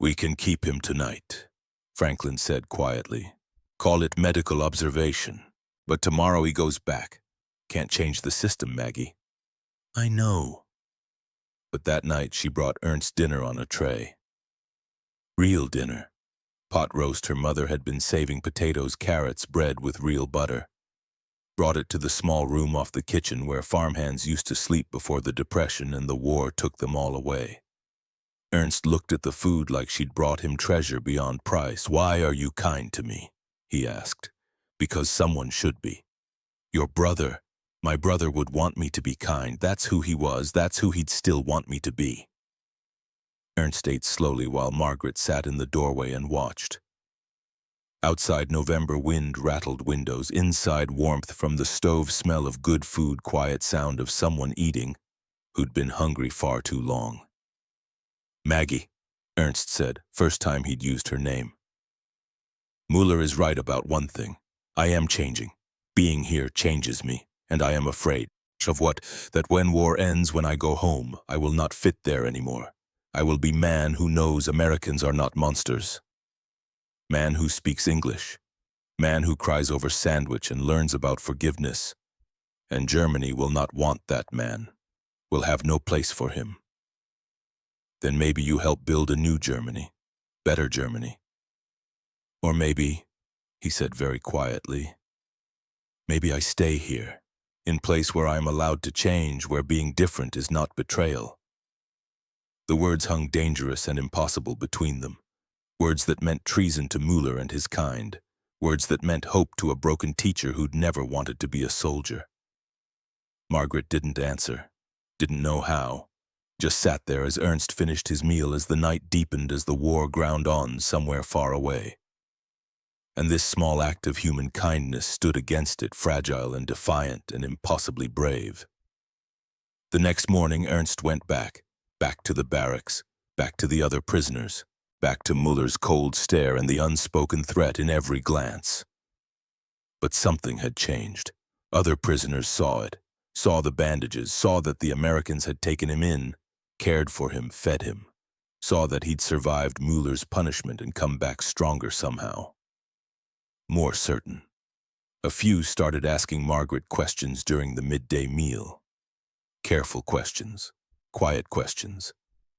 "We can keep him tonight," Franklin said quietly. "Call it medical observation. But tomorrow he goes back. Can't change the system, Maggie." "I know." But that night she brought Ernst dinner on a tray. Real dinner. Pot roast her mother had been saving, potatoes, carrots, bread with real butter. Brought it to the small room off the kitchen where farmhands used to sleep before the Depression and the war took them all away. Ernst looked at the food like she'd brought him treasure beyond price. "Why are you kind to me?" he asked. "Because someone should be. Your brother, my brother would want me to be kind. That's who he was. That's who he'd still want me to be." Ernst ate slowly while Margaret sat in the doorway and watched. Outside, November wind rattled windows. Inside, warmth from the stove, smell of good food, quiet sound of someone eating who'd been hungry far too long. "Maggie," Ernst said, first time he'd used her name. "Muller is right about one thing. I am changing. Being here changes me, and I am afraid of what? That when war ends, when I go home, I will not fit there anymore. I will be man who knows Americans are not monsters. Man who speaks English. Man who cries over sandwich and learns about forgiveness. And Germany will not want that man. Will have no place for him. Then maybe you help build a new Germany. Better Germany. Or maybe," he said very quietly, "maybe I stay here, in place where I am allowed to change, where being different is not betrayal." The words hung dangerous and impossible between them. Words that meant treason to Muller and his kind. Words that meant hope to a broken teacher who'd never wanted to be a soldier. Margaret didn't answer, didn't know how. Just sat there as Ernst finished his meal, as the night deepened, as the war ground on somewhere far away. And this small act of human kindness stood against it, fragile and defiant and impossibly brave. The next morning, Ernst went back to the barracks, back to the other prisoners, back to Muller's cold stare and the unspoken threat in every glance. But something had changed. Other prisoners saw it, saw the bandages, saw that the Americans had taken him in, cared for him, fed him, saw that he'd survived Muller's punishment and come back stronger somehow. More certain. A few started asking Margaret questions during the midday meal. Careful questions, quiet questions,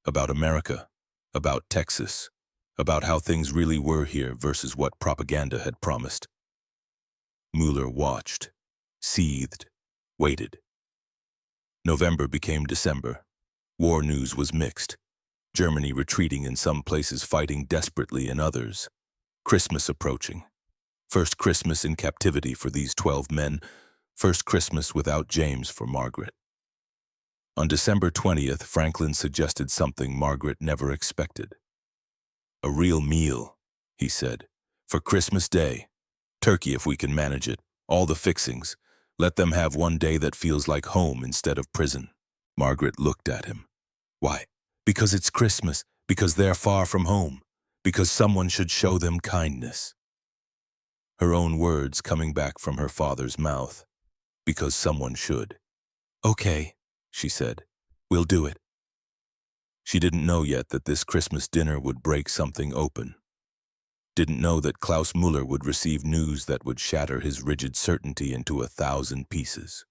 about America, about Texas, about how things really were here versus what propaganda had promised. Muller watched, seethed, waited. November became December. War news was mixed. Germany retreating in some places, fighting desperately in others. Christmas approaching. First Christmas in captivity for these 12 men. First Christmas without James for Margaret. On December 20th, Franklin suggested something Margaret never expected. "A real meal," he said, "for Christmas Day. Turkey if we can manage it. All the fixings. Let them have one day that feels like home instead of prison." Margaret looked at him. "Why?" "Because it's Christmas. Because they're far from home. Because someone should show them kindness." Her own words coming back from her father's mouth. Because someone should. "Okay," she said. "We'll do it." She didn't know yet that this Christmas dinner would break something open. Didn't know that Klaus Muller would receive news that would shatter his rigid certainty into 1,000 pieces.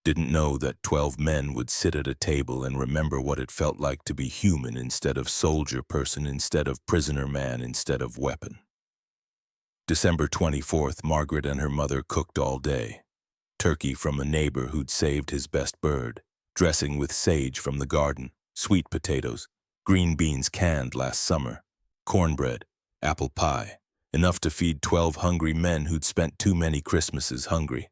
Didn't know that 12 men would sit at a table and remember what it felt like to be human instead of soldier person, instead of prisoner man, instead of weapon. December 24th, Margaret and her mother cooked all day. Turkey from a neighbor who'd saved his best bird, dressing with sage from the garden, sweet potatoes, green beans canned last summer, cornbread, apple pie, enough to feed 12 hungry men who'd spent too many Christmases hungry.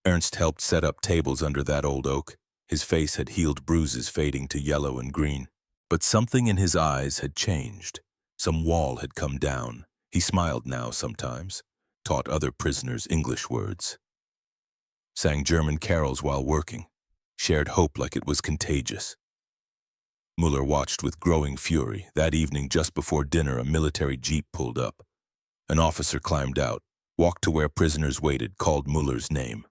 Ernst helped set up tables under that old oak. His face had healed bruises fading to yellow and green. But something in his eyes had changed. Some wall had come down. He smiled now sometimes, taught other prisoners English words. Sang German carols while working, shared hope like it was contagious. Muller watched with growing fury. That evening, just before dinner, a military jeep pulled up. An officer climbed out, walked to where prisoners waited, called Muller's name.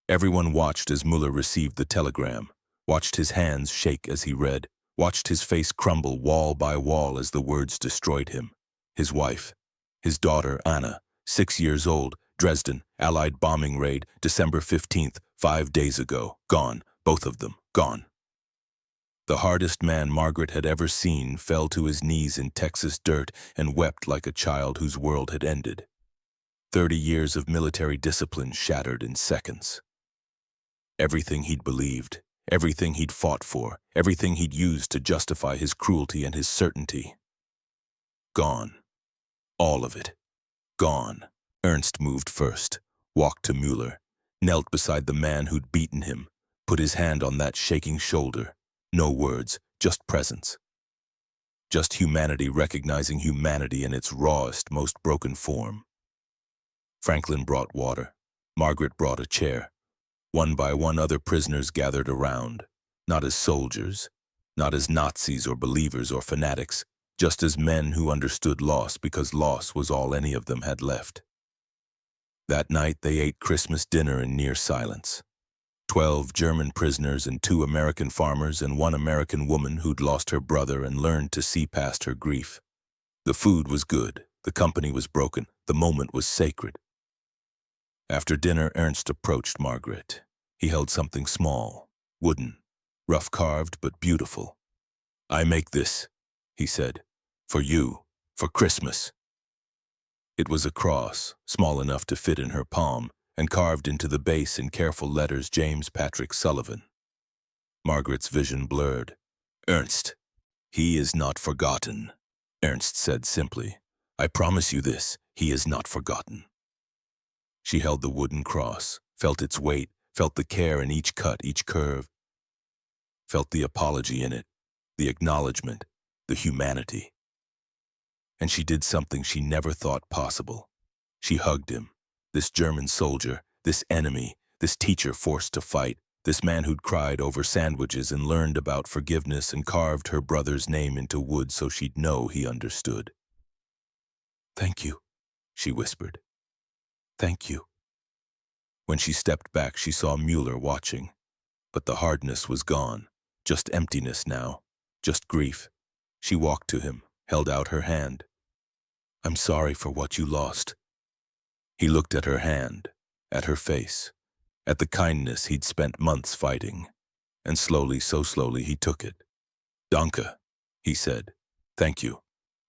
Everyone watched as Muller received the telegram, watched his hands shake as he read, watched his face crumble wall by wall as the words destroyed him. His wife, his daughter Anna, 6 years old, Dresden, Allied bombing raid, December 15th, 5 days ago, gone, both of them, gone. The hardest man Margaret had ever seen fell to his knees in Texas dirt and wept like a child whose world had ended. 30 years of military discipline shattered in seconds. Everything he'd believed, everything he'd fought for, everything he'd used to justify his cruelty and his certainty. Gone. All of it. Gone. Ernst moved first, walked to Mueller, knelt beside the man who'd beaten him, put his hand on that shaking shoulder. No words, just presence. Just humanity recognizing humanity in its rawest, most broken form. Franklin brought water. Margaret brought a chair. One by one, other prisoners gathered around, not as soldiers, not as Nazis or believers or fanatics, just as men who understood loss because loss was all any of them had left. That night they ate Christmas dinner in near silence. 12 German prisoners and 2 American farmers and 1 American woman who'd lost her brother and learned to see past her grief. The food was good, the company was broken, the moment was sacred. After dinner, Ernst approached Margaret. He held something small, wooden, rough carved but beautiful. "I make this," he said, "for you, for Christmas." It was a cross, small enough to fit in her palm, and carved into the base in careful letters, James Patrick Sullivan. Margaret's vision blurred. "Ernst, he is not forgotten," Ernst said simply. "I promise you this, he is not forgotten." She held the wooden cross, felt its weight, felt the care in each cut, each curve, felt the apology in it, the acknowledgement, the humanity. And she did something she never thought possible. She hugged him, this German soldier, this enemy, this teacher forced to fight, this man who'd cried over sandwiches and learned about forgiveness and carved her brother's name into wood so she'd know he understood. "Thank you," she whispered. "Thank you." When she stepped back, she saw Mueller watching, but the hardness was gone, just emptiness now, just grief. She walked to him, held out her hand. "I'm sorry for what you lost." He looked at her hand, at her face, at the kindness he'd spent months fighting, and slowly, so slowly, he took it. "Danke," he said. "Thank you."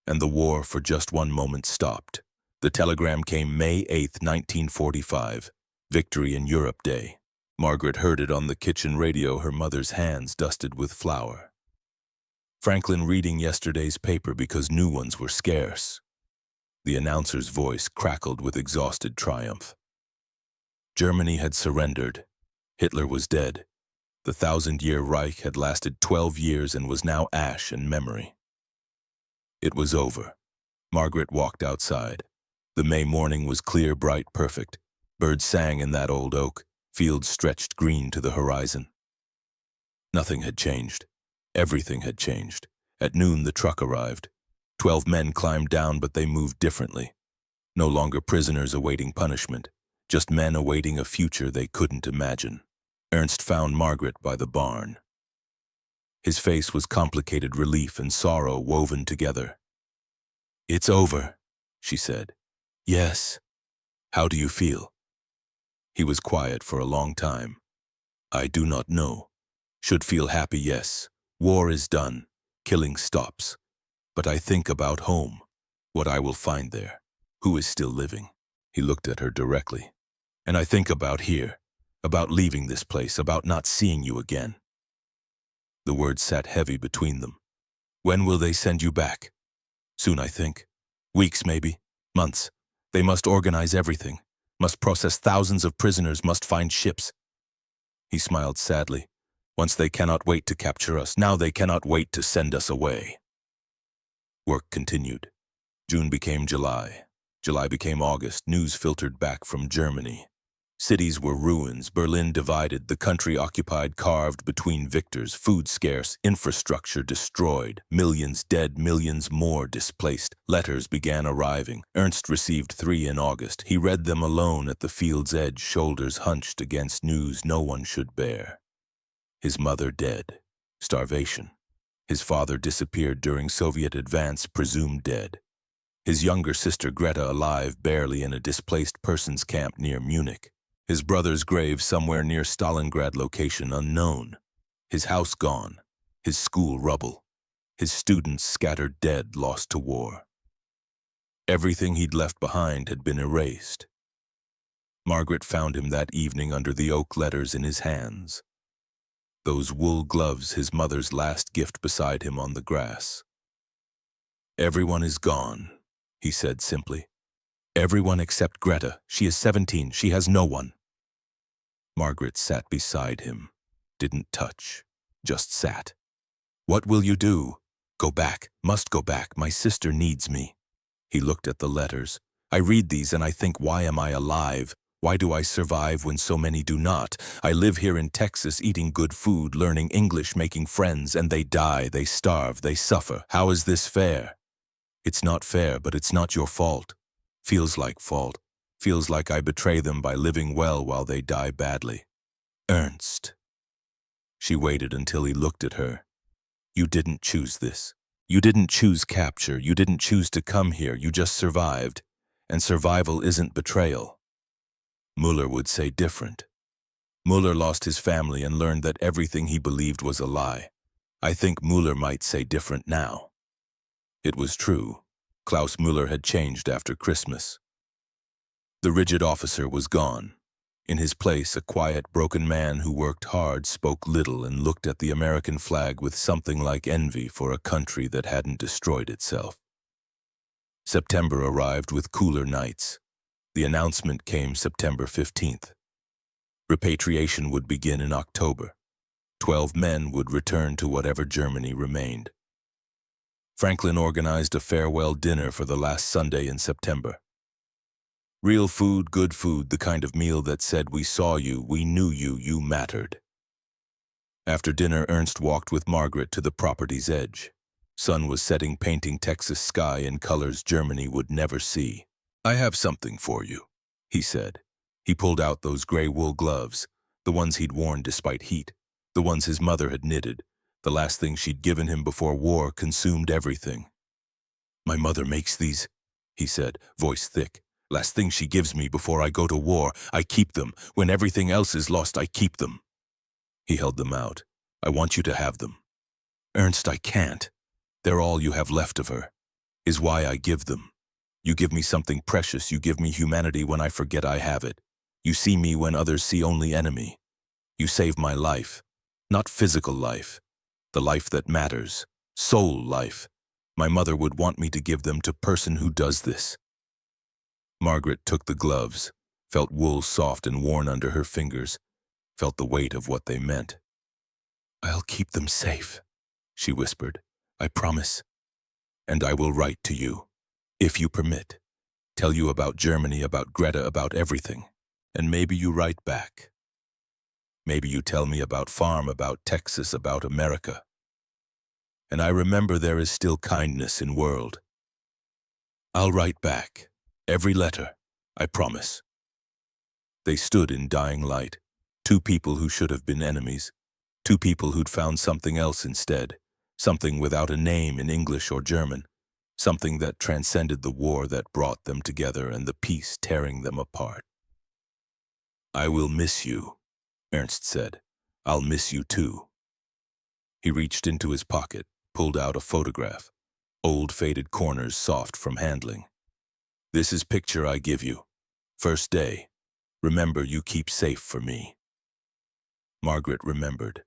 And the war for just one moment stopped. The telegram came May 8, 1945, Victory in Europe Day. Margaret heard it on the kitchen radio, her mother's hands dusted with flour. Franklin reading yesterday's paper because new ones were scarce. The announcer's voice crackled with exhausted triumph. Germany had surrendered. Hitler was dead. The 1,000-year Reich had lasted 12 years and was now ash and memory. It was over. Margaret walked outside. The May morning was clear, bright, perfect. Birds sang in that old oak. Fields stretched green to the horizon. Nothing had changed. Everything had changed. At noon, the truck arrived. 12 men climbed down, but they moved differently. No longer prisoners awaiting punishment, just men awaiting a future they couldn't imagine. Ernst found Margaret by the barn. His face was complicated relief and sorrow woven together. "It's over," she said. "Yes. How do you feel?" He was quiet for a long time. "I do not know. Should feel happy, yes. War is done. Killing stops. But I think about home, what I will find there, who is still living." He looked at her directly. "And I think about here, about leaving this place, about not seeing you again." The words sat heavy between them. "When will they send you back?" "Soon, I think. Weeks, maybe. Months. They must organize everything. Must process thousands of prisoners, must find ships." He smiled sadly. "Once they cannot wait to capture us, now they cannot wait to send us away." Work continued. June became July. July became August. News filtered back from Germany. Cities were ruins, Berlin divided, the country occupied, carved between victors, food scarce, infrastructure destroyed, millions dead, millions more displaced. Letters began arriving. Ernst received 3 in August. He read them alone at the field's edge, shoulders hunched against news no one should bear. His mother dead. Starvation. His father disappeared during Soviet advance, presumed dead. His younger sister Greta alive, barely, in a displaced persons camp near Munich. His brother's grave somewhere near Stalingrad, location unknown. His house gone. his school rubble, his students scattered dead, lost to war. Everything he'd left behind had been erased. Margaret found him that evening under the oak letters in his hands. Those wool gloves, his mother's last gift, beside him on the grass. "Everyone is gone," he said simply. "Everyone except Greta. She is 17. She has no one." Margaret sat beside him, didn't touch, just sat. "What will you do?" "Go back. Must go back. My sister needs me." He looked at the letters. "I read these and I think, why am I alive? Why do I survive when so many do not? I live here in Texas, eating good food, learning English, making friends, and they die, they starve, they suffer. How is this fair?" "It's not fair, but it's not your fault." "Feels like fault. Feels like I betray them by living well while they die badly." "Ernst." She waited until he looked at her. "You didn't choose this. You didn't choose capture. You didn't choose to come here. You just survived. And survival isn't betrayal." Muller would say different. Muller lost his family and learned that everything he believed was a lie. I think Muller might say different now. It was true. Klaus Muller had changed after Christmas. The rigid officer was gone. In his place, a quiet, broken man who worked hard, spoke little, and looked at the American flag with something like envy for a country that hadn't destroyed itself. September arrived with cooler nights. The announcement came September 15th. Repatriation would begin in October. 12 men would return to whatever Germany remained. Franklin organized a farewell dinner for the last Sunday in September. Real food, good food, the kind of meal that said, "We saw you, we knew you, you mattered." After dinner, Ernst walked with Margaret to the property's edge. Sun was setting, painting Texas sky in colors Germany would never see. "I have something for you," he said. He pulled out those gray wool gloves, the ones he'd worn despite heat, the ones his mother had knitted. The last thing she'd given him before war consumed everything. "My mother makes these," he said, voice thick. "Last thing she gives me before I go to war. I keep them. When everything else is lost, I keep them." He held them out. "I want you to have them." "Ernst, I can't. They're all you have left of her. Is why I give them. You give me something precious. You give me humanity when I forget I have it. You see me when others see only enemy. You save my life. Not physical life. The life that matters. Soul life. My mother would want me to give them to person who does this." Margaret took the gloves, felt wool soft and worn under her fingers, felt the weight of what they meant. "I'll keep them safe," she whispered. "I promise. And I will write to you, if you permit. Tell you about Germany, about Greta, about everything. And maybe you write back. Maybe you tell me about farm, about Texas, about America. And I remember there is still kindness in world. I'll write back. Every letter. I promise." They stood in dying light. Two people who should have been enemies. Two people who'd found something else instead. Something without a name in English or German. Something that transcended the war that brought them together and the peace tearing them apart. "I will miss you," Ernst said. "I'll miss you too." He reached into his pocket, pulled out a photograph. Old faded corners soft from handling. "This is picture I give you. First day. Remember, you keep safe for me." Margaret remembered.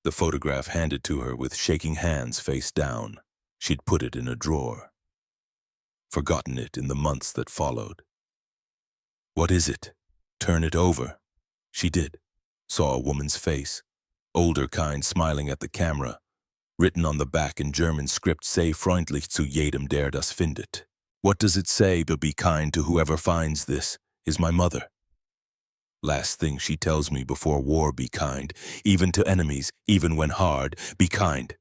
The photograph handed to her with shaking hands face down. She'd put it in a drawer. Forgotten it in the months that followed. "What is it?" "Turn it over." She did. Saw a woman's face. Older kind, smiling at the camera. Written on the back in German script, "Sei freundlich zu jedem, der das findet." What does it say? "Be kind to whoever finds this," is my mother. Last thing she tells me before war, be kind. Even to enemies, even when hard, be kind.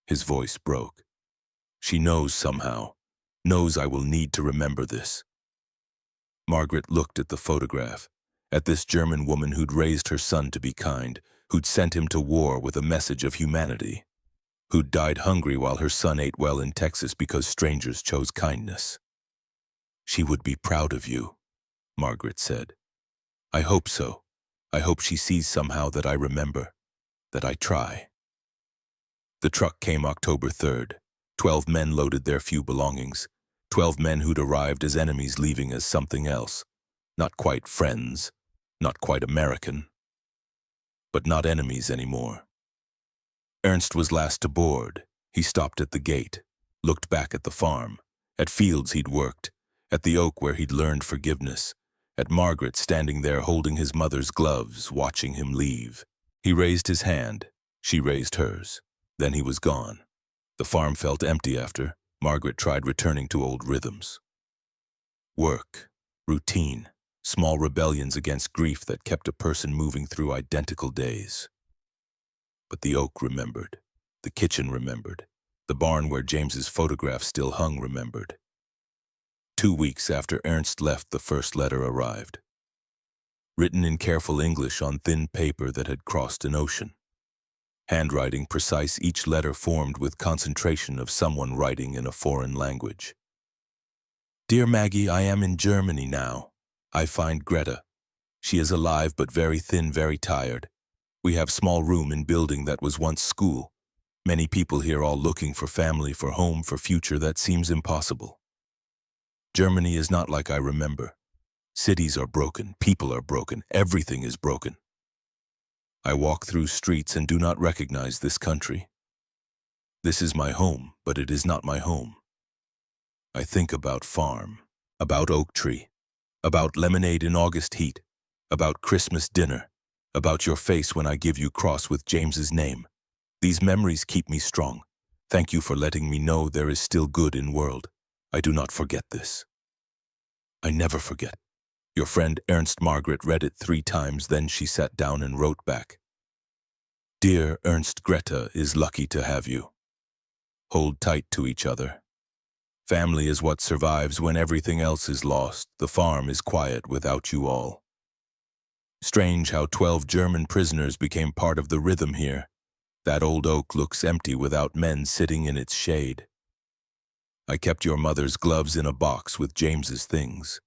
His voice broke. She knows somehow. Knows I will need to remember this. Margaret looked at the photograph. At this German woman who'd raised her son to be kind. Who'd sent him to war with a message of humanity. Who'd died hungry while her son ate well in Texas because strangers chose kindness. "She would be proud of you," Margaret said. "I hope so. I hope she sees somehow that I remember, that I try." The truck came October 3rd. 12 men loaded their few belongings. 12 men who'd arrived as enemies, leaving as something else. Not quite friends, not quite American, but not enemies anymore. Ernst was last to board. He stopped at the gate, looked back at the farm, at fields he'd worked, at the oak where he'd learned forgiveness, at Margaret standing there holding his mother's gloves, watching him leave. He raised his hand. She raised hers. Then he was gone. The farm felt empty after. Margaret tried returning to old rhythms. Work, routine, small rebellions against grief that kept a person moving through identical days. But the oak remembered. The kitchen remembered. The barn where James's photograph still hung remembered. 2 weeks after Ernst left, the first letter arrived. Written in careful English on thin paper that had crossed an ocean. Handwriting precise, each letter formed with concentration of someone writing in a foreign language. Dear Maggie, I am in Germany now. I find Greta. She is alive but very thin, very tired. We have small room in building that was once school. Many people here all looking for family, for home, for future that seems impossible. Germany is not like I remember. Cities are broken, people are broken, everything is broken. I walk through streets and do not recognize this country. This is my home, but it is not my home. I think about farm, about oak tree, about lemonade in August heat, about Christmas dinner, about your face when I give you cross with James's name. These memories keep me strong. Thank you for letting me know there is still good in world. I do not forget this. I never forget. Your friend Ernst. Margaret read it 3 times, then she sat down and wrote back. Dear Ernst, Greta is lucky to have you. Hold tight to each other. Family is what survives when everything else is lost. The farm is quiet without you all. Strange how 12 German prisoners became part of the rhythm here. That old oak looks empty without men sitting in its shade. I kept your mother's gloves in a box with James's things.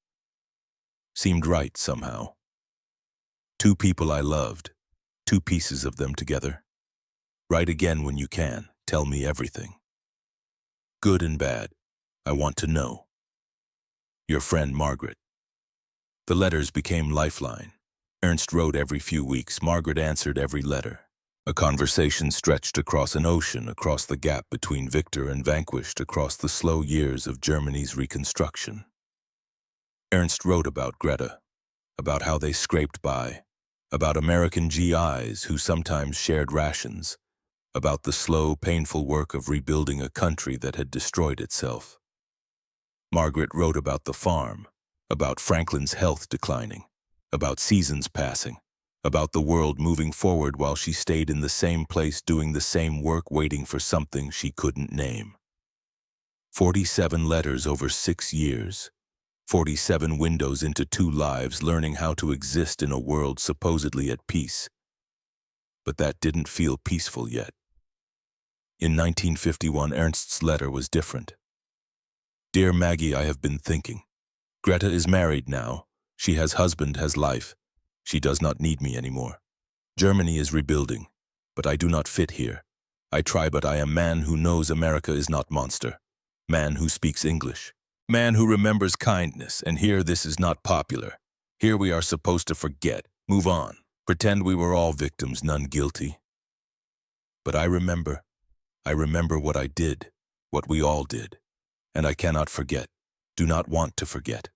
Seemed right somehow. 2 people I loved, 2 pieces of them together. Write again when you can. Tell me everything. Good and bad. I want to know. Your friend Margaret. The letters became lifeline. Ernst wrote every few weeks. Margaret answered every letter. A conversation stretched across an ocean, across the gap between victor and vanquished, across the slow years of Germany's reconstruction. Ernst wrote about Greta, about how they scraped by, about American GIs who sometimes shared rations, about the slow, painful work of rebuilding a country that had destroyed itself. Margaret wrote about the farm, about Franklin's health declining, about seasons passing, about the world moving forward while she stayed in the same place doing the same work, waiting for something she couldn't name. 47 letters over 6 years. 47 windows into 2 lives, learning how to exist in a world supposedly at peace. But that didn't feel peaceful yet. In 1951, Ernst's letter was different. Dear Maggie, I have been thinking. Greta is married now. She has husband, has life. She does not need me anymore. Germany is rebuilding, but I do not fit here. I try, but I am man who knows America is not monster. Man who speaks English. Man who remembers kindness, and here this is not popular. Here we are supposed to forget, move on, pretend we were all victims, none guilty. But I remember what I did, what we all did, and I cannot forget, do not want to forget.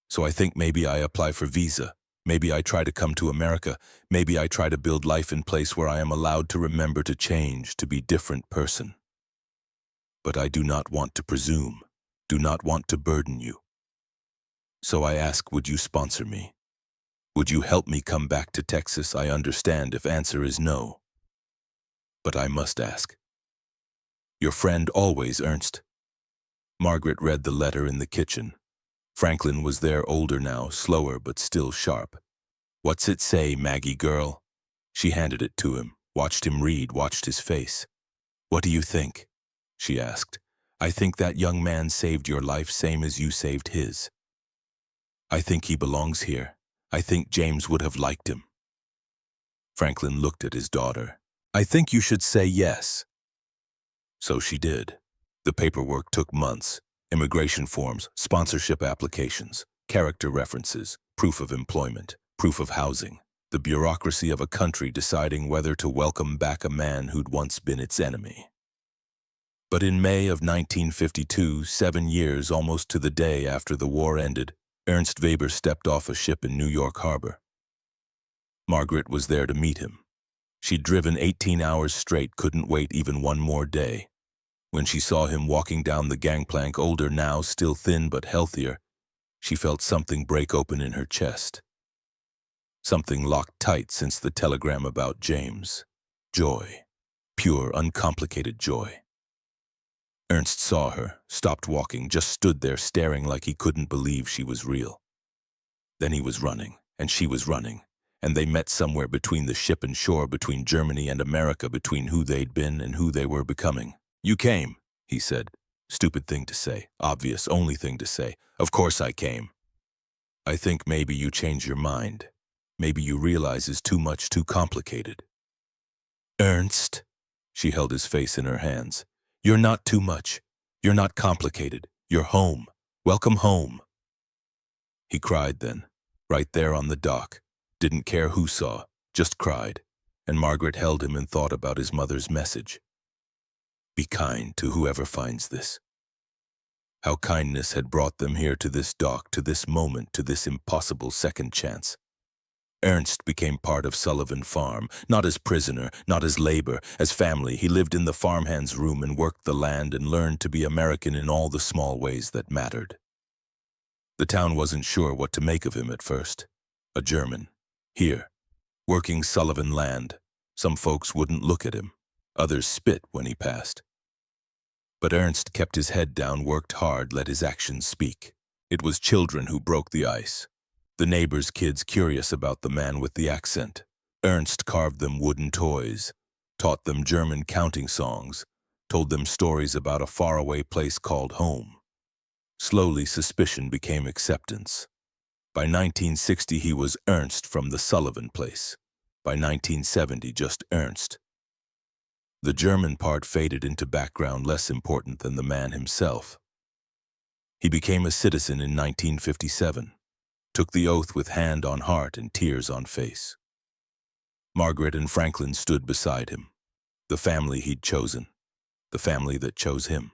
So I think maybe I apply for visa, maybe I try to come to America, maybe I try to build life in place where I am allowed to remember, to change, to be different person. But I do not want to presume. Do not want to burden you. So I ask, would you sponsor me? Would you help me come back to Texas? I understand if answer is no. But I must ask. Your friend always, Ernst. Margaret read the letter in the kitchen. Franklin was there, older now, slower but still sharp. What's it say, Maggie girl? She handed it to him, watched him read, watched his face. What do you think? She asked. I think that young man saved your life same as you saved his. I think he belongs here. I think James would have liked him. Franklin looked at his daughter. I think you should say yes. So she did. The paperwork took months. Immigration forms, sponsorship applications, character references, proof of employment, proof of housing. The bureaucracy of a country deciding whether to welcome back a man who'd once been its enemy. But in May of 1952, 7 years almost to the day after the war ended, Ernst Weber stepped off a ship in New York Harbor. Margaret was there to meet him. She'd driven 18 hours straight, couldn't wait even one more day. When she saw him walking down the gangplank, older now, still thin but healthier, she felt something break open in her chest. Something locked tight since the telegram about James. Joy. Pure, uncomplicated joy. Ernst saw her, stopped walking, just stood there staring like he couldn't believe she was real. Then he was running, and she was running, and they met somewhere between the ship and shore, between Germany and America, between who they'd been and who they were becoming. "You came," he said. Stupid thing to say, obvious, only thing to say. "Of course I came. I think maybe you change your mind. Maybe you realize it's too much, too complicated." "Ernst," she held his face in her hands. "You're not too much. You're not complicated. You're home. Welcome home." He cried then, right there on the dock. Didn't care who saw, just cried. And Margaret held him and thought about his mother's message. Be kind to whoever finds this. How kindness had brought them here to this dock, to this moment, to this impossible second chance. Ernst became part of Sullivan Farm, not as prisoner, not as labor, as family. He lived in the farmhand's room and worked the land and learned to be American in all the small ways that mattered. The town wasn't sure what to make of him at first. A German. Here, working Sullivan land. Some folks wouldn't look at him. Others spit when he passed. But Ernst kept his head down, worked hard, let his actions speak. It was children who broke the ice. The neighbors' kids curious about the man with the accent. Ernst carved them wooden toys, taught them German counting songs, told them stories about a faraway place called home. Slowly, suspicion became acceptance. By 1960, he was Ernst from the Sullivan place. By 1970, just Ernst. The German part faded into background, less important than the man himself. He became a citizen in 1957. Took the oath with hand on heart and tears on face. Margaret and Franklin stood beside him. The family he'd chosen. The family that chose him.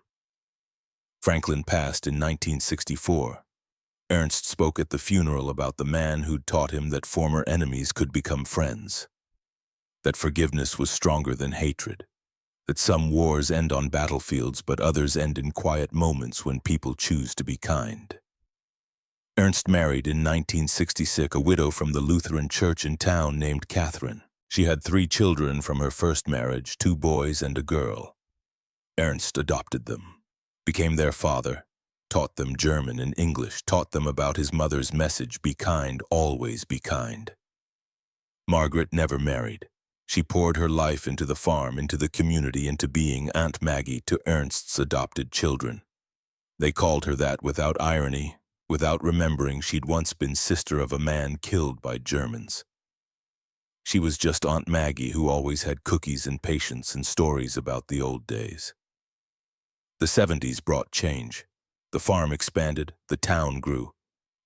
Franklin passed in 1964. Ernst spoke at the funeral about the man who'd taught him that former enemies could become friends. That forgiveness was stronger than hatred. That some wars end on battlefields, but others end in quiet moments when people choose to be kind. Ernst married in 1966 a widow from the Lutheran church in town named Catherine. She had 3 children from her first marriage, 2 boys and a girl. Ernst adopted them, became their father, taught them German and English, taught them about his mother's message, be kind, always be kind. Margaret never married. She poured her life into the farm, into the community, into being Aunt Maggie to Ernst's adopted children. They called her that without irony, without remembering she'd once been sister of a man killed by Germans. She was just Aunt Maggie who always had cookies and patience and stories about the old days. The 70s brought change. The farm expanded, the town grew.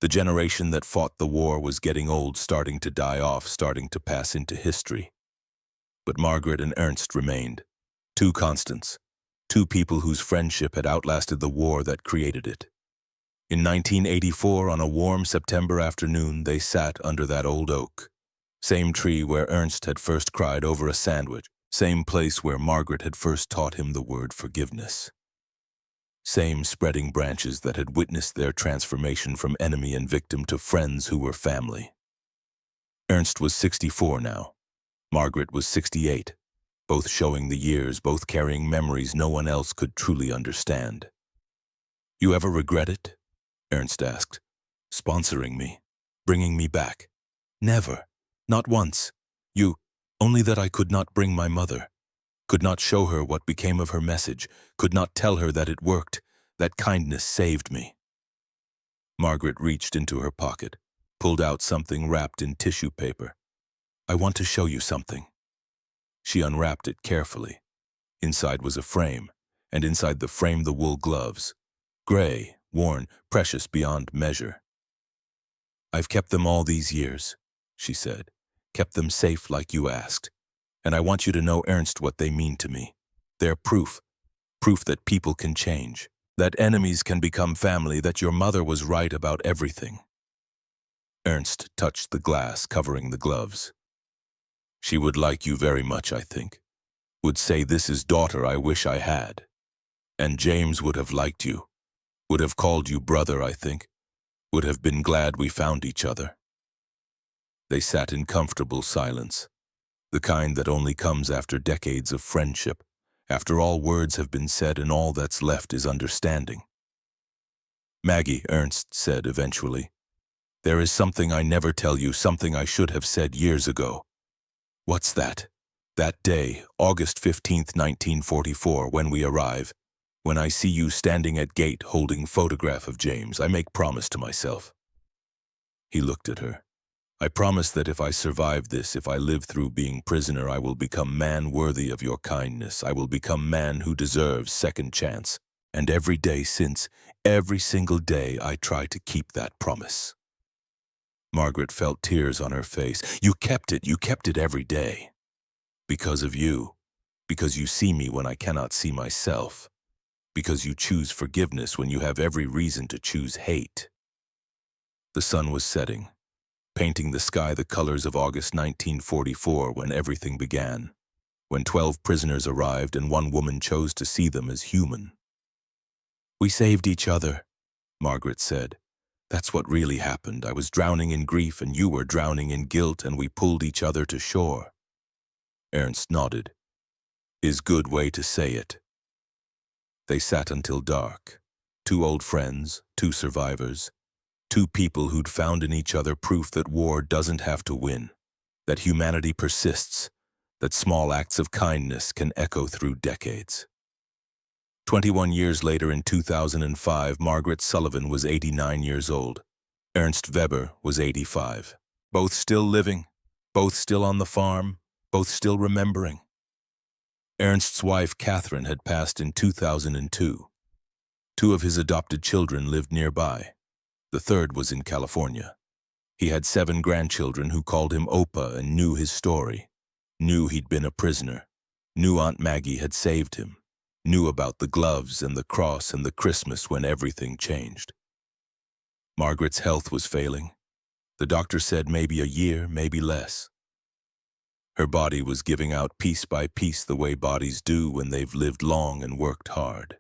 The generation that fought the war was getting old, starting to die off, starting to pass into history. But Margaret and Ernst remained. 2 constants. 2 people whose friendship had outlasted the war that created it. In 1984, on a warm September afternoon, they sat under that old oak. Same tree where Ernst had first cried over a sandwich. Same place where Margaret had first taught him the word forgiveness. Same spreading branches that had witnessed their transformation from enemy and victim to friends who were family. Ernst was 64 now. Margaret was 68, both showing the years, both carrying memories no one else could truly understand. "You ever regret it?" Ernst asked. "Sponsoring me, bringing me back?" "Never, not once. Only that I could not bring my mother. Could not show her what became of her message, could not tell her that it worked, that kindness saved me." Margaret reached into her pocket, pulled out something wrapped in tissue paper. "I want to show you something." She unwrapped it carefully. Inside was a frame. and inside the frame the wool gloves, gray, worn, precious beyond measure. "I've kept them all these years," she said, "kept them safe like you asked. And I want you to know, Ernst, what they mean to me. They're proof that people can change, that enemies can become family, that your mother was right about everything." Ernst touched the glass covering the gloves. "She would like you very much, I think. Would say, 'This is daughter I wish I had.' And James would have liked you. Would have called you brother, I think. Would have been glad we found each other." They sat in comfortable silence, the kind that only comes after decades of friendship, after all words have been said and all that's left is understanding. "Maggie," Ernst said eventually, "there is something I never tell you, something I should have said years ago." "What's that?" "That day, August 15th, 1944, when we arrive, when I see you standing at gate holding photograph of James, I make promise to myself." He looked at her. "I promise that if I survive this, if I live through being prisoner, I will become man worthy of your kindness. I will become man who deserves second chance. And every day since, every single day, I try to keep that promise." Margaret felt tears on her face. You kept it every day. Because of you. Because you see me when I cannot see myself. Because you choose forgiveness when you have every reason to choose hate." The sun was setting, painting the sky the colors of August 1944 when everything began, when 12 prisoners arrived and one woman chose to see them as human. "We saved each other," Margaret said. "That's what really happened. I was drowning in grief and you were drowning in guilt, and we pulled each other to shore." Ernst nodded. "Is good way to say it." They sat until dark. Two old friends, two survivors, two people who'd found in each other proof that war doesn't have to win, that humanity persists, that small acts of kindness can echo through decades. 21 years later, in 2005, Margaret Sullivan was 89 years old. Ernst Weber was 85. Both still living, both still on the farm, both still remembering. Ernst's wife, Catherine, had passed in 2002. Two of his adopted children lived nearby. The third was in California. He had 7 grandchildren who called him Opa and knew his story, knew he'd been a prisoner, knew Aunt Maggie had saved him, knew about the gloves and the cross and the Christmas when everything changed. Margaret's health was failing. The doctor said maybe a year, maybe less. Her body was giving out piece by piece the way bodies do when they've lived long and worked hard.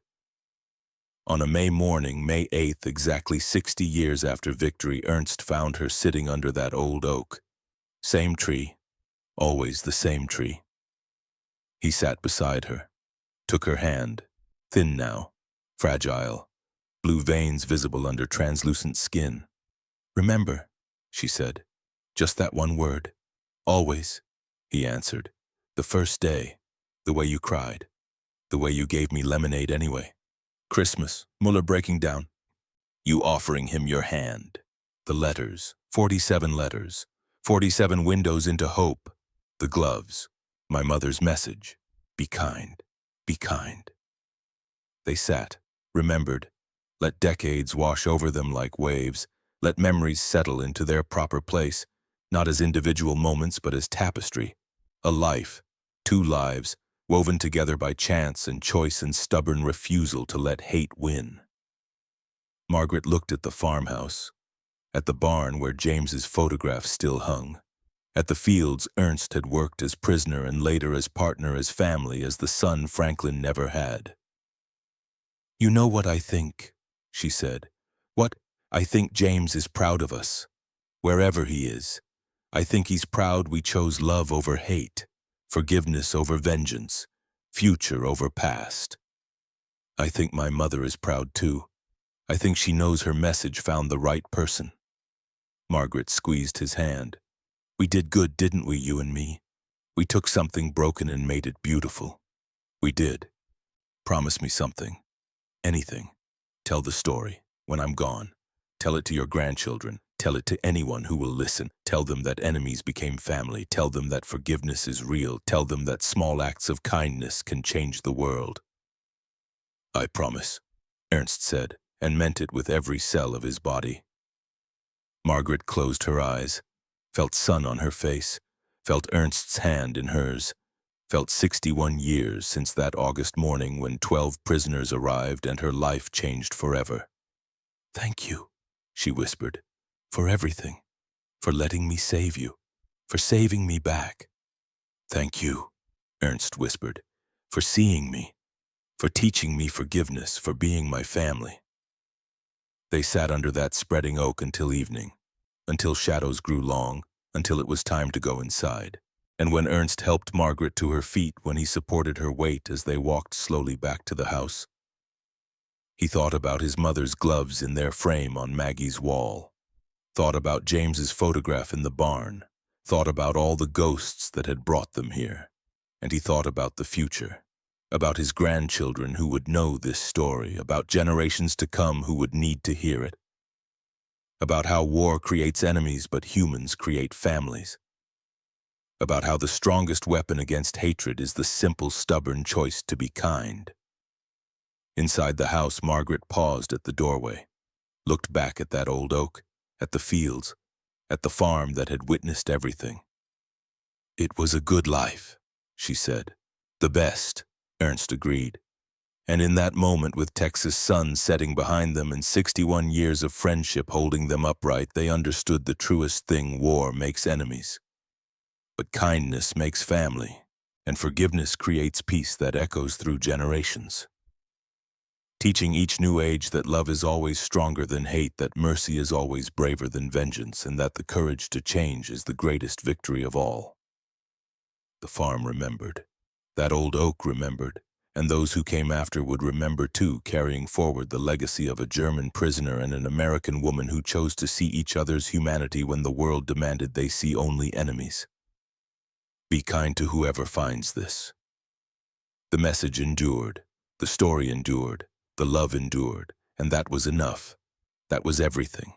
On a May morning, May 8th, exactly 60 years after victory, Ernst found her sitting under that old oak. Same tree, always the same tree. He sat beside her, took her hand, thin now, fragile, blue veins visible under translucent skin. "Remember," she said, "just that one word. Always," he answered. "The first day, the way you cried, the way you gave me lemonade anyway. Christmas, Muller breaking down. You offering him your hand. The letters, 47 letters, 47 windows into hope. The gloves, my mother's message. Be kind, be kind." They sat, remembered, let decades wash over them like waves, let memories settle into their proper place, not as individual moments but as tapestry, a life, 2 lives, woven together by chance and choice and stubborn refusal to let hate win. Margaret looked at the farmhouse, at the barn where James's photograph still hung, at the fields Ernst had worked as prisoner and later as partner, as family, as the son Franklin never had. "You know what I think," she said. "What I think James is proud of us, wherever he is. I think he's proud we chose love over hate, forgiveness over vengeance, future over past. I think my mother is proud too. I think she knows her message found the right person." Margaret squeezed his hand. "We did good, didn't we, you and me? We took something broken and made it beautiful. We did. Promise me something. Anything. Tell the story, when I'm gone. Tell it to your grandchildren. Tell it to anyone who will listen. Tell them that enemies became family. Tell them that forgiveness is real. Tell them that small acts of kindness can change the world." I promise, Ernst said, and meant it with every cell of his body. Margaret closed her eyes, felt sun on her face, felt Ernst's hand in hers, felt 61 years since that August morning when 12 prisoners arrived and her life changed forever. Thank you, she whispered, for everything, for letting me save you, for saving me back. Thank you, Ernst whispered, for seeing me, for teaching me forgiveness, for being my family. They sat under that spreading oak until evening, until shadows grew long, until it was time to go inside. And when Ernst helped Margaret to her feet, when he supported her weight as they walked slowly back to the house, he thought about his mother's gloves in their frame on Maggie's wall, thought about James's photograph in the barn, thought about all the ghosts that had brought them here, and he thought about the future, about his grandchildren who would know this story, about generations to come who would need to hear it, about how war creates enemies but humans create families, about how the strongest weapon against hatred is the simple, stubborn choice to be kind. Inside the house, Margaret paused at the doorway, looked back at that old oak, at the fields, at the farm that had witnessed everything. It was a good life, she said. The best, Ernst agreed. And in that moment, with Texas sun setting behind them and 61 years of friendship holding them upright, they understood the truest thing: war makes enemies. But kindness makes family, and forgiveness creates peace that echoes through generations. Teaching each new age that love is always stronger than hate, that mercy is always braver than vengeance, and that the courage to change is the greatest victory of all. The farm remembered. That old oak remembered, and those who came after would remember too, carrying forward the legacy of a German prisoner and an American woman who chose to see each other's humanity when the world demanded they see only enemies. Be kind to whoever finds this. The message endured, the story endured, the love endured, and that was enough. That was everything.